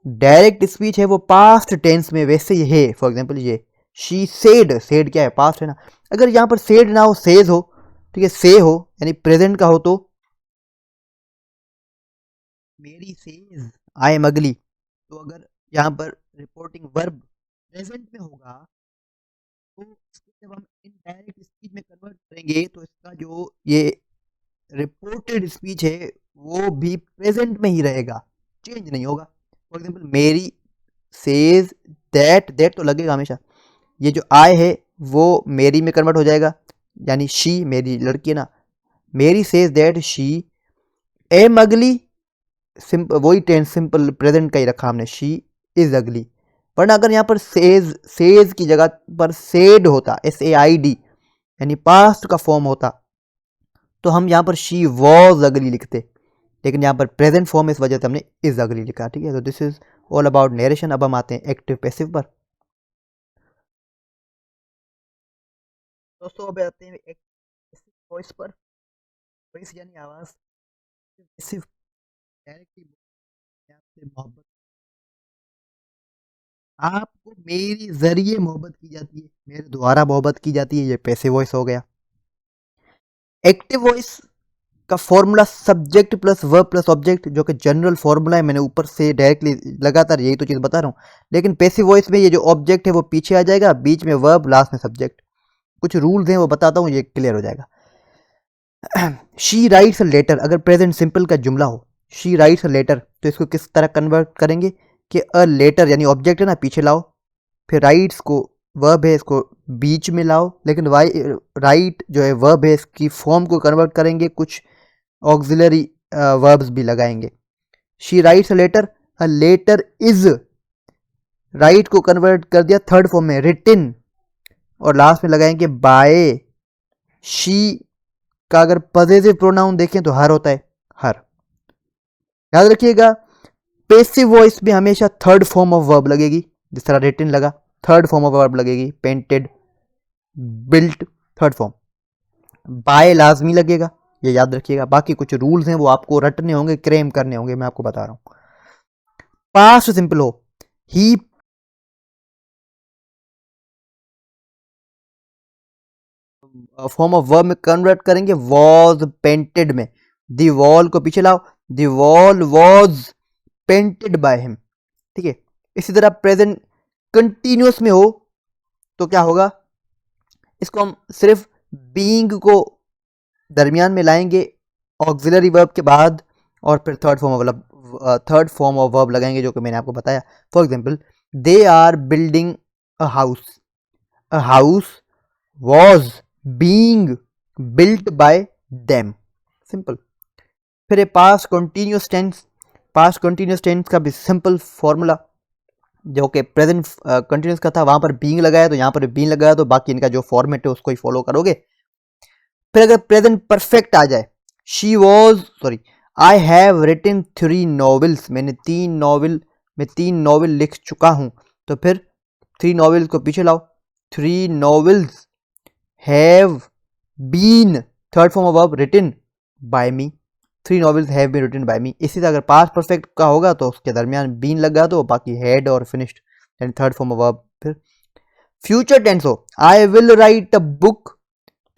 डायरेक्ट स्पीच है वो पास्ट टेंस में वैसे ही है। फॉर एग्जाम्पल ये शी सेड, सेड क्या है, पास्ट है ना। अगर यहाँ पर सेड ना हो, सेज हो, ठीक है, से हो यानी प्रेजेंट का हो, तो मेरी सेज आई एम अगली। तो अगर यहाँ पर रिपोर्टिंग वर्ब प्रेजेंट में होगा तो इसको जब हम इनडायरेक्ट स्पीच में कन्वर्ट करेंगे तो इसका जो ये रिपोर्टेड स्पीच है वो भी प्रेजेंट में ही रहेगा, चेंज नहीं होगा। फॉर एग्जाम्पल मेरी सेज दैट, दैट तो लगेगा हमेशा। ये जो आई है वो मेरी में कन्वर्ट हो जाएगा, यानी शी, मेरी लड़की है ना, मेरी सेज दैट शी एम अगली, सिंपल वही टेंस सिंपल प्रेजेंट का ही रखा हमने, शी इज अगली। वरना अगर यहाँ पर सेज की जगह पर सेड होता, SAID, यानी पास्ट का फॉर्म होता, तो हम यहाँ पर शी वॉज अगली लिखते, लेकिन यहाँ पर प्रेजेंट फॉर्म इस वजह से हमने इज अगली लिखा। ठीक है, तो this is all about narration. अब हम आते हैं एक्टिव पैसिव पर। दोस्तों अब आते हैं एक्टिव वॉइस पर। वॉइस यानी आवाज़, पैसिव डायरेक्टली आपसे मोहब्बत, आपको मेरी जरिए मोहब्बत की जाती है, मेरे द्वारा मोहब्बत की जाती है, ये पैसिव वॉइस हो गया। एक्टिव वॉइस का formula subject plus verb plus object, जो कि जनरल फॉर्मूला है, मैंने ऊपर से डायरेक्टली लगातार यही तो चीज़ बता रहा हूँ। लेकिन पैसिव वॉइस में ये जो ऑब्जेक्ट है वो पीछे आ जाएगा, बीच में वर्ब, लास्ट में सब्जेक्ट। कुछ रूल्स हैं वो बताता हूँ, ये क्लियर हो जाएगा। शी राइट्स अ लेटर, अगर प्रेजेंट सिंपल का जुमला हो, शी राइट्स अ लेटर, तो इसको किस तरह कन्वर्ट करेंगे कि अ लेटर यानी ऑब्जेक्ट है ना पीछे लाओ, फिर राइट्स को वर्ब है इसको बीच में लाओ, लेकिन राइट जो है वर्ब है इसकी फॉर्म को कन्वर्ट करेंगे, कुछ ऑक्सिलरी वर्ब्स भी लगाएंगे। She writes a letter is, write को कन्वर्ट कर दिया थर्ड फॉर्म में रिटिन, और लास्ट में लगाएंगे बाय। शी का अगर पॉजेसिव प्रोनाउन देखें तो हर होता है, हर। याद रखिएगा पैसिव वॉइस में हमेशा थर्ड फॉर्म ऑफ वर्ब लगेगी, जिस तरह रिटिन लगा, थर्ड फॉर्म ऑफ वर्ब लगेगी, painted, built, third form. By लाजमी लगेगा, ये याद रखिएगा। बाकी कुछ रूल्स हैं वो आपको रटने होंगे, क्रेम करने होंगे, मैं आपको बता रहा हूं। पास्ट सिंपल हो, ही फॉर्म ऑफ वर्ब में कन्वर्ट करेंगे वॉज पेंटेड में, दी वॉल को पीछे लाओ, the wall was painted by him. ठीक है, इसी तरह प्रेजेंट कंटिन्यूस में हो तो क्या होगा, इसको हम सिर्फ बीइंग को दरमियान में लाएंगे ऑक्सिलरी वर्ब के बाद, और फिर थर्ड फॉर्म ऑफ वर्ब लगाएंगे जो कि मैंने आपको बताया। For example they are building a house was being built by them, simple. फिर ये past continuous tense, past continuous tense का भी सिंपल फॉर्मूला जो कि प्रेजेंट कंटिन्यूस का था, वहां पर बीइंग लगाया तो यहाँ पर बीइंग लगाया, तो बाकी इनका जो फॉर्मेट है उसको ही फॉलो करोगे। फिर अगर प्रेजेंट परफेक्ट आ जाए, she was sorry I have written 3 novels, मैं 3 नॉवेल लिख चुका हूँ, तो फिर 3 नॉवेल्स को पीछे लाओ, 3 novels have been, third form of verb written by me, 3 novels have been written by me. इसी तरह अगर पास्ट परफेक्ट का होगा तो उसके दरमियान बीन लगा दो, बाकी हैड और फिनिश्ड, यानी थर्ड फॉर्म ऑफ वर्ब। फिर फ्यूचर टेंस हो, I will write a book,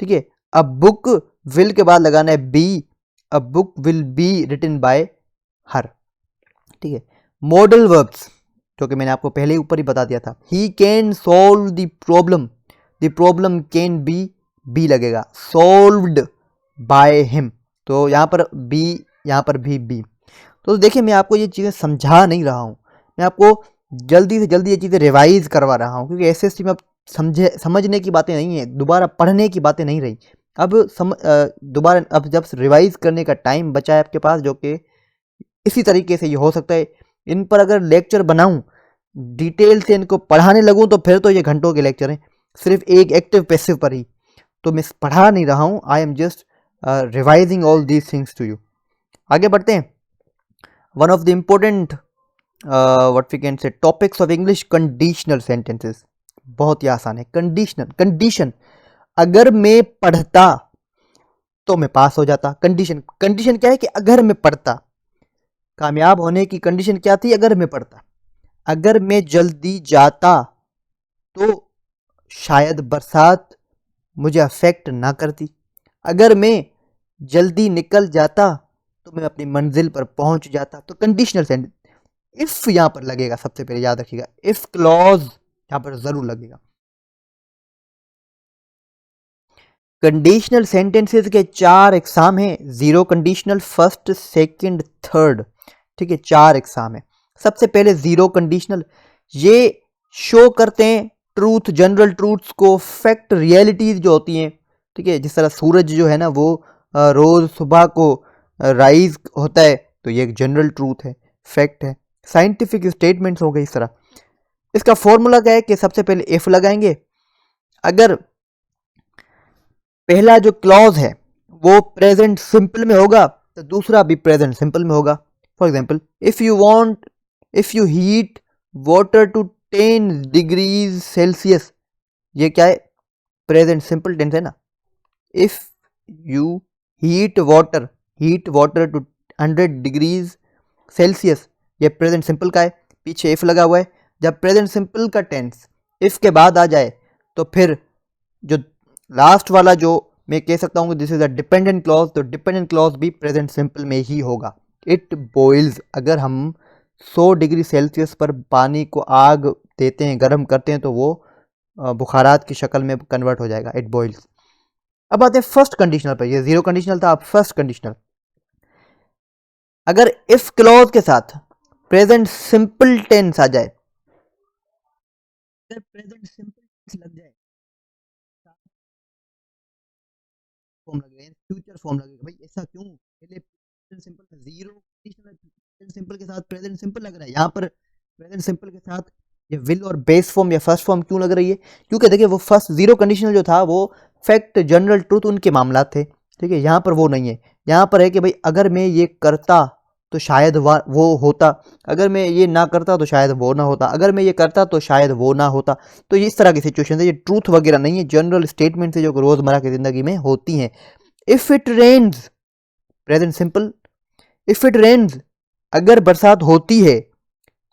ठीक है, अ बुक विल के बाद लगाना है be, a book will be written by her, ठीक है। मॉडल वर्ब्स जो कि मैंने आपको पहले ही ऊपर ही बता दिया था, he can solve the problem can be लगेगा, सॉल्व्ड बाय हिम, तो यहाँ पर बी, यहाँ पर भी बी। तो देखिए मैं आपको ये चीज़ें समझा नहीं रहा हूँ, मैं आपको जल्दी से जल्दी ये चीज़ें रिवाइज करवा रहा हूँ, क्योंकि एसएसटी में अब समझने की बातें नहीं है, दोबारा पढ़ने की बातें नहीं रही। अब दोबारा अब जब रिवाइज करने का टाइम बचा है आपके पास, जो कि इसी तरीके से ये हो सकता है, इन पर अगर लेक्चर बनाऊं डिटेल से इनको पढ़ाने लगूं तो फिर तो ये घंटों के लेक्चर हैं, सिर्फ एक एक्टिव पैसिव पर ही, तो मैं पढ़ा नहीं रहा हूं, I am just revising all these things to you. आगे बढ़ते हैं। One of the important what we can say topics of English, conditional sentences, बहुत ही आसान है। कंडीशन, अगर मैं पढ़ता तो मैं पास हो जाता, कंडीशन क्या है कि अगर मैं पढ़ता, कामयाब होने की कंडीशन क्या थी, अगर मैं पढ़ता, अगर मैं जल्दी जाता तो शायद बरसात मुझे अफेक्ट ना करती, अगर मैं जल्दी निकल जाता तो मैं अपनी मंजिल पर पहुंच जाता। तो कंडीशनल सेंटेंस, इफ यहां पर लगेगा, सबसे पहले याद रखिएगा, इफ क्लॉज यहां पर जरूर लगेगा। कंडीशनल सेंटेंसेस के 4 एग्जाम हैं, 0 कंडीशनल, फर्स्ट, सेकंड, थर्ड, ठीक है, 4 एग्जाम है। सबसे पहले 0 कंडीशनल, ये शो करते हैं ट्रूथ, जनरल ट्रूथ्स को, फैक्ट, रियलिटीज जो होती हैं, ठीक है, जिस तरह सूरज जो है ना वो रोज सुबह को राइज होता है, तो ये एक जनरल ट्रूथ है, फैक्ट है। साइंटिफिक स्टेटमेंट्स हो गए इस तरह। इसका फॉर्मूला क्या है कि सबसे पहले इफ लगाएंगे, अगर पहला जो क्लॉज है वो प्रेजेंट सिंपल में होगा तो दूसरा भी प्रेजेंट सिंपल में होगा। For example, if you heat water to 10 degrees Celsius, ये क्या है, प्रेजेंट सिंपल टेंस है ना। If you heat water to 100 degrees Celsius, ये प्रेजेंट सिंपल का है, पीछे इफ लगा हुआ है। जब प्रेजेंट सिंपल का टेंस इफ के बाद आ जाए तो फिर जो लास्ट वाला जो मैं कह सकता हूँ this is a dependent clause, तो डिपेंडेंट क्लॉज भी प्रेजेंट सिंपल में ही होगा। इट बॉइल्स, अगर हम 100 डिग्री सेल्सियस पर पानी को आग देते हैं, गर्म करते हैं, तो वो बुखारात की शक्ल में कन्वर्ट हो जाएगा, इट बॉइल्स। अब आते हैं फर्स्ट कंडीशनल पर, ये 0 कंडीशनल था, अब फर्स्ट कंडीशनल। अगर इफ क्लॉज के साथ प्रेजेंट सिंपल टेंस आ जाए, अगर प्रेजेंट सिंपल टेंस लग जाए, फॉर्म लगेगा, फ्यूचर फॉर्म लगेगा। भाई ऐसा क्यों, पहले प्रेजेंट सिंपल था, 0 कंडीशनल प्रेजेंट सिंपल के साथ प्रेजेंट सिंपल लग रहा है, यहाँ पर प्रेजेंट सिंपल के साथ ये विल और बेस फॉर्म या फर्स्ट फॉर्म क्यों लग रही है, क्योंकि देखिए वो फर्स्ट 0 कंडीशनल जो था वो फैक्ट, जनरल ट्रूथ, उनके मामला थे, ठीक है, यहाँ पर वो नहीं है। यहाँ पर है कि भाई अगर मैं ये करता तो शायद वो होता, अगर मैं ये ना करता तो शायद वो ना होता, अगर मैं ये करता तो शायद वो ना होता। तो ये इस तरह की सिचुएशन है, ये ट्रूथ वगैरह नहीं है, जनरल स्टेटमेंट है जो रोजमर्रा की जिंदगी में होती हैं। If it rains, present simple, if it rains, अगर बरसात होती है,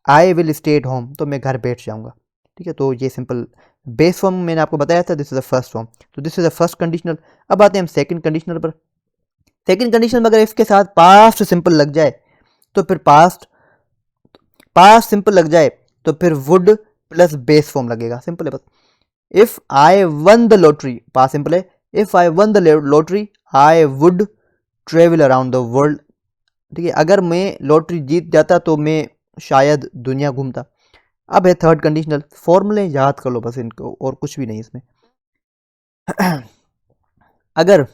I will stay at home, तो मैं घर बैठ जाऊंगा, ठीक है। तो ये सिंपल बेस फॉर्म मैंने आपको बताया था, this is the first form, तो this is the first conditional. अब आते हैं हम सेकंड कंडीशनल पर। सेकंड कंडीशनल में अगर इसके साथ पास्ट सिंपल लग जाए तो फिर पास्ट सिंपल लग जाए तो फिर वुड प्लस बेस फॉर्म लगेगा, सिंपल है बस। If I won the lottery, past simple है, if I won the lottery I would travel around the world, ठीक है, अगर मैं लॉटरी जीत जाता तो मैं शायद दुनिया घूमता। अब है थर्ड कंडीशनल, फॉर्मूले याद कर लो बस इनको, और कुछ भी नहीं इसमें। अगर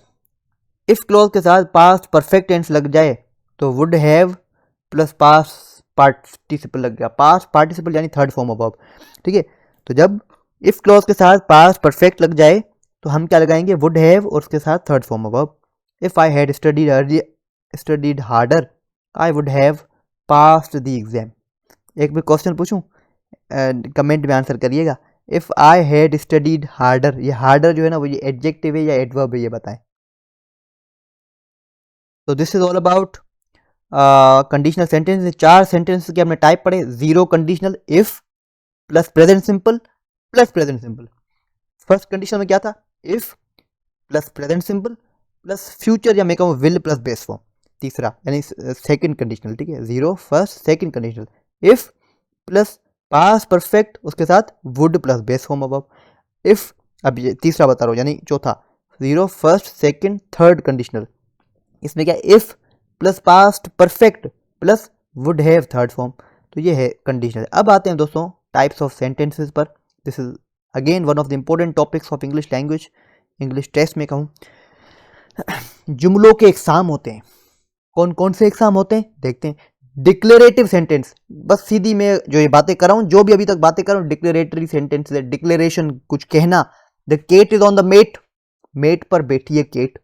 इफ क्लॉज के साथ पास्ट परफेक्ट टेंस लग जाए तो would have plus past participle लग गया, पास्ट पार्टिसिपल यानी थर्ड फॉर्म ऑफ, ठीक है। तो जब इफ क्लॉज के साथ पास्ट परफेक्ट लग जाए तो हम क्या लगाएंगे, वुड हैव और उसके साथ third form of. If I had studied harder I would have passed the exam. एक भी क्वेश्चन पूछूं, कमेंट में आंसर करिएगा। If I had studied harder, ये हार्डर जो है ना वो ये एडजेक्टिव है या एडवर्ब है, ये बताएं। तो this is all about conditional sentence. 4 sentence के हमने टाइप पढ़े। Zero conditional, if plus present simple plus present simple. First condition में क्या था, if plus present simple plus future या मैं कहूँ विल प्लस बेस फॉर्म। तीसरा यानी सेकंड कंडीशनल, ठीक है, zero first second conditional, if plus past perfect उसके साथ would plus base form above. If, अब ये तीसरा बता रहा हूँ यानी चौथा, zero first second third conditional, इसमें क्या, if plus past perfect plus would have third form. तो ये है कंडीशनल। अब आते हैं दोस्तों टाइप्स ऑफ सेंटेंसेस पर। This is again one of the important topics of English language, English test में कहूँ। जुमलों के एग्जाम होते हैं। कौन कौन से एग्जाम होते हैं देखते हैं। डिक्लेरेटिव सेंटेंस, बस सीधी मैं जो ये बातें कर रहा हूँ, जो भी अभी तक बातें कर रहा हूँ, डिक्लेरेटरी सेंटेंस है, डिक्लेरेशन, कुछ कहना। The cat is on the mat, mat पर बैठी है केट,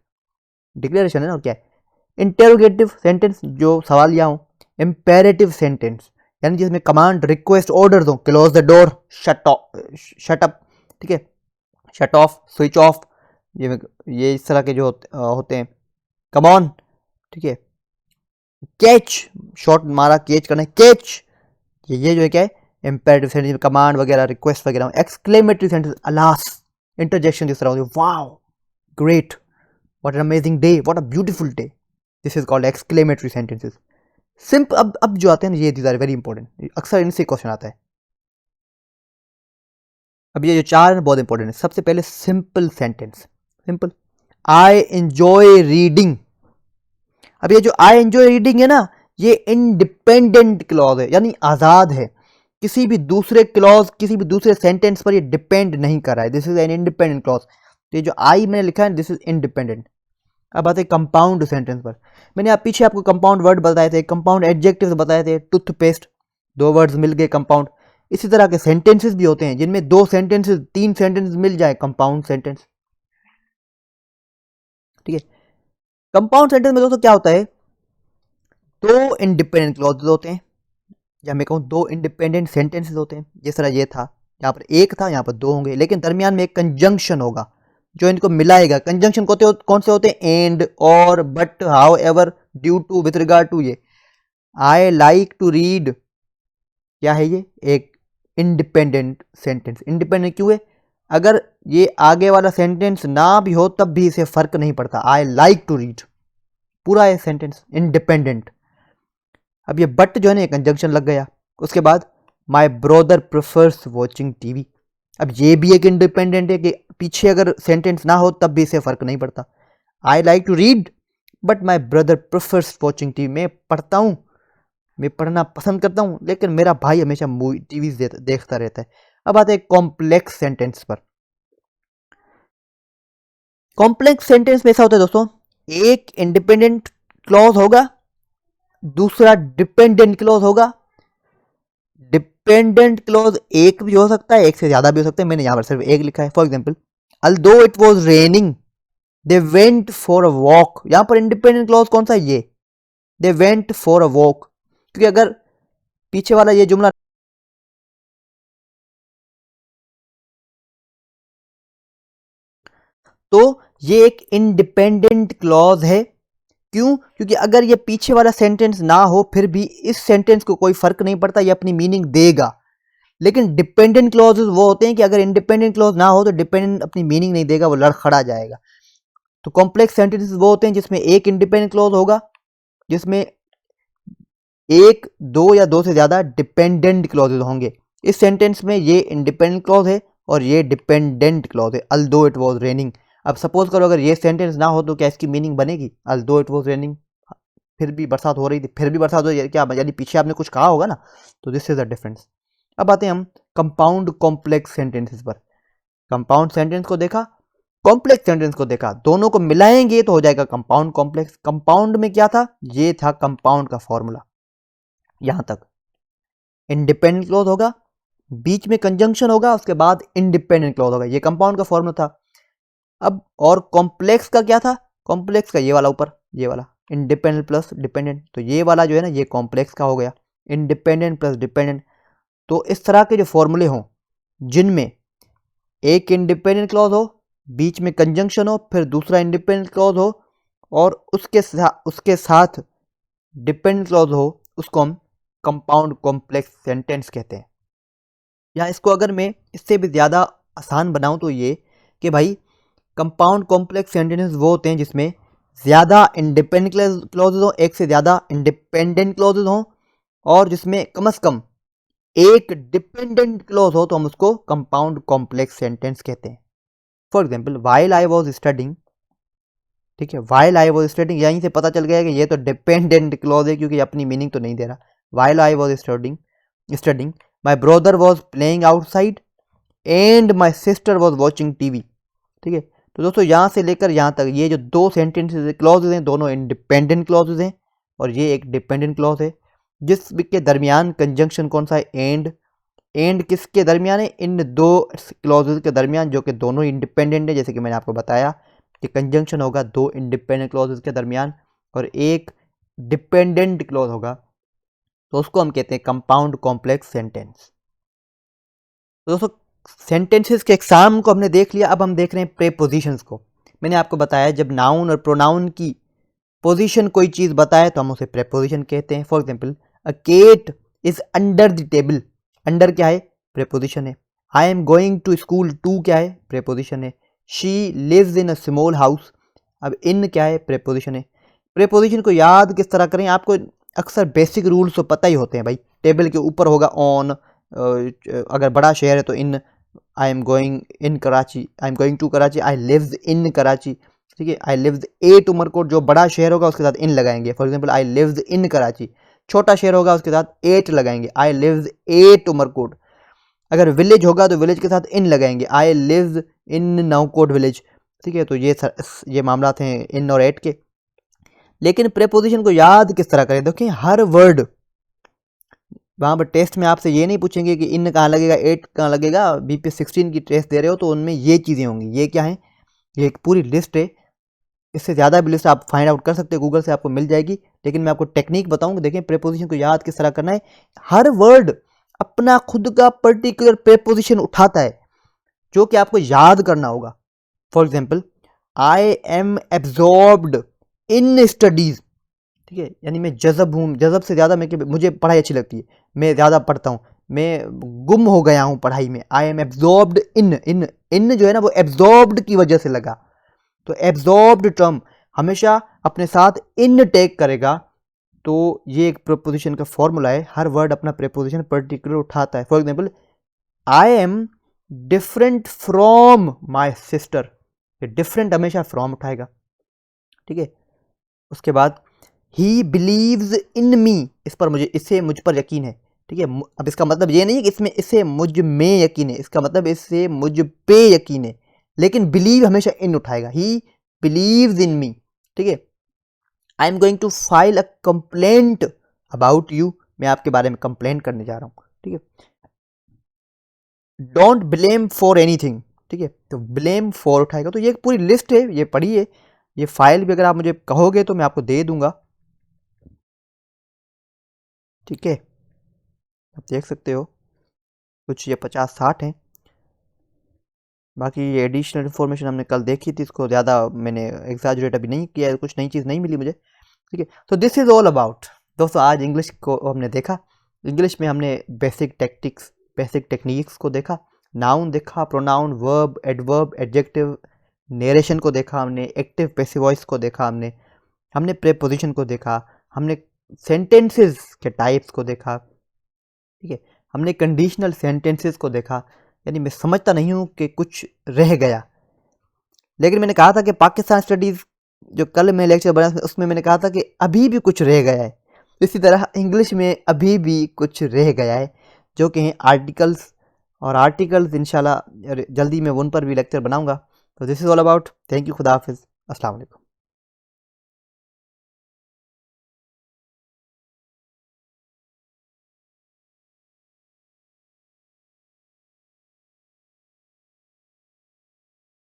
डिक्लेरेशन है ना, और क्या है। इंटेरोगेटिव सेंटेंस, जो सवाल यहाँ हो। इंपेरेटिव सेंटेंस यानी जिसमें कमांड, रिक्वेस्ट, ऑर्डर दो, close the door, shut up, ठीक है, शट ऑफ, स्विच ऑफ, ये इस तरह के जो होते हैं। कम ऑन, ठीक है। कैच, शॉट मारा, कैच करना है, कैच, ये जो है क्या है, इंपेरेटिव सेंटेंस, कमांड वगैरह, रिक्वेस्ट वगैरह। एक्सक्लेमेटरी सेंटेंस, अलास, इंटरजेक्शन जिस तरह होती है, wow, great, what an amazing day, what a beautiful day, this is called exclamatory sentences. Simple, अब जो आते हैं ये दीज आर वेरी इंपॉर्टेंट, अक्सर इनसे क्वेश्चन आता है। अब ये जो 4 हैं बहुत इंपॉर्टेंट है। सबसे पहले simple sentence, simple, I enjoy reading. अब ये जो आई एंजॉय रीडिंग है ना, ये इंडिपेंडेंट क्लॉज है, यानी आजाद है, किसी भी दूसरे क्लॉज, किसी भी दूसरे सेंटेंस पर ये डिपेंड नहीं कर रहा है। This is an independent clause. तो ये जो आई मैंने लिखा है, दिस इज इंडिपेंडेंट। अब आते हैं कंपाउंड सेंटेंस पर। मैंने आप पीछे आपको कंपाउंड वर्ड बताए थे, कंपाउंड एडजेक्टिव्स बताए थे, टूथपेस्ट, 2 वर्ड्स मिल गए कंपाउंड। इसी तरह के सेंटेंसेस भी होते हैं जिनमें 2 सेंटेंसेस 3 सेंटेंसेस मिल जाए, कंपाउंड सेंटेंस, ठीक है। कंपाउंड सेंटेंस में दोस्तों क्या होता है, 2 इंडिपेंडेंट क्लॉजेज होते हैं, या मैं कहूँ 2 इंडिपेंडेंट सेंटेंसेस होते हैं। जिस तरह ये था, यहाँ पर 1 था, यहाँ पर 2 होंगे, लेकिन दरमियान में एक कंजंक्शन होगा जो इनको मिलाएगा। कंजंक्शन कौन से होते हैं, एंड, और, but, however, due to, with regard to. ये आई लाइक टू रीड, क्या है ये, एक इंडिपेंडेंट सेंटेंस। इंडिपेंडेंट क्यों है, अगर ये आगे वाला सेंटेंस ना भी हो तब भी इसे फर्क नहीं पड़ता, आई लाइक टू रीड, पूरा है सेंटेंस इंडिपेंडेंट। अब ये बट जो है ना, कंजंक्शन लग गया। उसके बाद माई ब्रदर प्रेफर्स वॉचिंग टीवी, अब ये भी एक इंडिपेंडेंट है कि पीछे अगर सेंटेंस ना हो तब भी इसे फर्क नहीं पड़ता। I like to read but my brother prefers watching TV, मैं पढ़ता हूँ, मैं पढ़ना पसंद करता हूँ, लेकिन मेरा भाई हमेशा मूवी टीवी देखता रहता है। अब आते हैं कॉम्प्लेक्स सेंटेंस पर। कॉम्प्लेक्स सेंटेंस में ऐसा होता है दोस्तों, एक इंडिपेंडेंट क्लॉज होगा, दूसरा डिपेंडेंट क्लॉज होगा। डिपेंडेंट क्लॉज एक भी हो सकता है, एक से ज्यादा भी हो सकता है, मैंने यहां पर सिर्फ एक लिखा है। For example, although it was raining they went for a walk, यहां पर इंडिपेंडेंट क्लॉज कौन सा है, ये, they went for a walk, क्योंकि अगर पीछे वाला ये जुमला तो ये एक इंडिपेंडेंट क्लॉज है। क्यों, क्योंकि अगर ये पीछे वाला सेंटेंस ना हो फिर भी इस सेंटेंस को कोई फर्क नहीं पड़ता, ये अपनी मीनिंग देगा। लेकिन डिपेंडेंट क्लॉजेस वो होते हैं कि अगर इंडिपेंडेंट क्लॉज ना हो तो डिपेंडेंट अपनी मीनिंग नहीं देगा, वो लड़खड़ा जाएगा। तो कॉम्प्लेक्स सेंटेंसेस वो होते हैं जिसमें एक इंडिपेंडेंट क्लॉज होगा, जिसमें 1, 2 या 2 से ज्यादा डिपेंडेंट क्लॉजेज होंगे। इस सेंटेंस में ये इंडिपेंडेंट क्लॉज है और ये डिपेंडेंट क्लॉज है, अल्दो इट वॉज रेनिंग। अब सपोज करो अगर ये सेंटेंस ना हो तो क्या इसकी मीनिंग बनेगी, अल्दो इट वॉज रेनिंग, फिर भी बरसात हो रही थी, फिर भी बरसात हो रही है, क्या यानी पीछे आपने कुछ कहा होगा ना, तो दिस इज द डिफरेंस। अब आते हैं हम कंपाउंड कॉम्प्लेक्स सेंटेंसेस पर। कंपाउंड सेंटेंस को देखा, कॉम्प्लेक्स सेंटेंस को देखा, दोनों को मिलाएंगे तो हो जाएगा कंपाउंड कॉम्प्लेक्स। कंपाउंड में क्या था, ये था कंपाउंड का फॉर्मूला, यहां तक इंडिपेंडेंट क्लॉज होगा, बीच में कंजंक्शन होगा, उसके बाद इंडिपेंडेंट क्लॉज होगा, ये कंपाउंड का फॉर्मूला था। अब और कॉम्प्लेक्स का क्या था, कॉम्प्लेक्स का ये वाला ऊपर, ये वाला इंडिपेंडेंट प्लस डिपेंडेंट, तो ये वाला जो है ना ये कॉम्प्लेक्स का हो गया, इंडिपेंडेंट प्लस डिपेंडेंट। तो इस तरह के जो फॉर्मूले हों जिनमें एक इंडिपेंडेंट क्लॉज हो, बीच में कंजंक्शन हो, फिर दूसरा इंडिपेंडेंट क्लॉज हो और उसके साथ डिपेंडेंट क्लॉज हो, उसको हम कंपाउंड कॉम्प्लेक्स सेंटेंस कहते हैं। या इसको अगर मैं इससे भी ज़्यादा आसान बनाऊं तो ये कि भाई कंपाउंड कॉम्प्लेक्स सेंटेंसेस वो होते हैं जिसमें ज़्यादा इंडिपेंडेंट क्लॉजेज हो, एक से ज़्यादा इंडिपेंडेंट क्लॉजेज हों, और जिसमें कम से कम एक डिपेंडेंट क्लॉज हो, तो हम उसको कंपाउंड कॉम्प्लेक्स सेंटेंस कहते हैं। For example while I was studying, ठीक है, वाइल आई वॉज स्टडिंग, यहीं से पता चल गया कि ये तो डिपेंडेंट क्लॉज है क्योंकि अपनी मीनिंग तो नहीं दे रहा। While I was studying my brother was playing outside and my sister was watching TV, ठीक है। तो दोस्तों यहाँ से लेकर यहाँ तक ये जो दो सेंटेंसेस क्लॉजेज हैं दोनों इंडिपेंडेंट क्लॉजेज हैं और ये एक डिपेंडेंट क्लॉज है, जिसके दरमियान कंजंक्शन कौन सा है, एंड किसके दरमियान है, इन दो क्लॉजेज के दरमियान जो कि दोनों इंडिपेंडेंट है। जैसे कि मैंने आपको बताया कि कंजंक्शन होगा दो इंडिपेंडेंट क्लॉजेज के दरमियान और एक डिपेंडेंट क्लॉज होगा, तो उसको हम कहते हैं कंपाउंड कॉम्प्लेक्स सेंटेंस। तो दोस्तों सेंटेंसेस के एग्जाम को हमने देख लिया, अब हम देख रहे हैं प्रेपोजिशंस को। मैंने आपको बताया जब नाउन और प्रोनाउन की पोजीशन कोई चीज़ बताए तो हम उसे प्रेपोजिशन कहते हैं। For example a cat is under the table, under क्या है, प्रेपोजिशन है। I am going to school, to क्या है, प्रेपोजिशन है। She lives in a small house, अब इन क्या है, प्रेपोजिशन है। प्रेपोजिशन को याद किस तरह करें, आपको अक्सर बेसिक रूल्स तो पता ही होते हैं भाई। टेबल के ऊपर होगा ऑन, अगर बड़ा शहर है तो in, I am going in Karachi, I am going to Karachi, I lives in Karachi, ठीक है। आई लिव्स एट उमरकोट, जो बड़ा शहर होगा उसके साथ इन लगाएंगे। For example I lives in Karachi, छोटा शहर होगा उसके साथ एट लगाएंगे, आई लिव्स एट उमरकोट। अगर विलेज होगा तो विलेज के साथ इन लगाएंगे, आई लिव्स इन नवकोट विलेज, ठीक है। तो ये मामला थे इन और एट के। लेकिन प्रेपोजिशन को याद किस तरह करें, देखिए हर वर्ड वहाँ पर टेस्ट में आपसे ये नहीं पूछेंगे कि इन कहाँ लगेगा, एट कहाँ लगेगा। BP16 की टेस्ट दे रहे हो तो उनमें ये चीज़ें होंगी। ये क्या है, ये एक पूरी लिस्ट है, इससे ज़्यादा भी लिस्ट आप फाइंड आउट कर सकते हैं, गूगल से आपको मिल जाएगी। लेकिन मैं आपको टेक्निक बताऊंगा, देखें प्रेपोजिशन को याद किस तरह करना है। हर वर्ड अपना खुद का पर्टिकुलर प्रेपोजिशन उठाता है जो कि आपको याद करना होगा। For example I am absorbed in studies, ठीक है, यानी मैं जज़ब हूँ, जज़ब से ज़्यादा मुझे पढ़ाई अच्छी लगती है, मैं ज़्यादा पढ़ता हूँ, मैं गुम हो गया हूँ पढ़ाई में। आई एम एब्जॉर्ब्ड इन जो है ना वो एब्जॉर्ब्ड की वजह से लगा। तो एब्जॉर्ब्ड टर्म हमेशा अपने साथ इन टेक करेगा। तो ये एक प्रेपोजिशन का फॉर्मूला है, हर वर्ड अपना प्रेपोजिशन पर्टिकुलर उठाता है। For example I am different from my sister, different हमेशा फ्रॉम उठाएगा, ठीक है। उसके बाद ही बिलीव्स इन मी, इस पर इससे मुझ पर यकीन है, ठीक है। अब इसका मतलब ये नहीं है कि इसमें इससे मुझ में यकीन है, इसका मतलब इससे मुझ पे यकीन है, लेकिन बिलीव हमेशा इन उठाएगा। ही बिलीव्स इन मी, ठीक है। I am going to file a complaint about you, मैं आपके बारे में कंप्लेंट करने जा रहा हूँ, ठीक है। डोंट ब्लेम फॉर एनीथिंग, ठीक है, तो ब्लेम फॉर उठाएगा। तो ये एक पूरी लिस्ट है, ये पढ़िए। ये फाइल भी अगर आप मुझे कहोगे तो मैं आपको दे दूंगा, ठीक है। आप देख सकते हो कुछ ये 50-60 हैं। बाकी ये एडिशनल इन्फॉर्मेशन हमने कल देखी थी, इसको ज़्यादा मैंने एग्जैजरेट अभी नहीं किया, कुछ नई चीज़ नहीं मिली मुझे, ठीक है। तो दिस इज़ ऑल अबाउट। दोस्तों आज इंग्लिश को हमने देखा, इंग्लिश में हमने बेसिक टेक्निक्स को देखा, नाउन देखा, pronoun, verb, adverb, adjective, narration को देखा हमने, एक्टिव पैसिव वॉइस को देखा हमने प्रेपोजिशन को देखा, हमने सेंटेंसेस के टाइप्स को देखा, ठीक है। हमने कंडीशनल सेंटेंसेस को देखा। यानी मैं समझता नहीं हूँ कि कुछ रह गया, लेकिन मैंने कहा था कि पाकिस्तान स्टडीज़ जो कल मैं लेक्चर बना उसमें मैंने कहा था कि अभी भी कुछ रह गया है। इसी तरह इंग्लिश में अभी भी कुछ रह गया है जो कि हैं आर्टिकल्स, और आर्टिकल्स इंशाल्लाह जल्दी मैं उन पर भी लेक्चर बनाऊंगा। तो this is all about. Thank you, खुदा हाफिज़, अस्सलाम वालेकुम।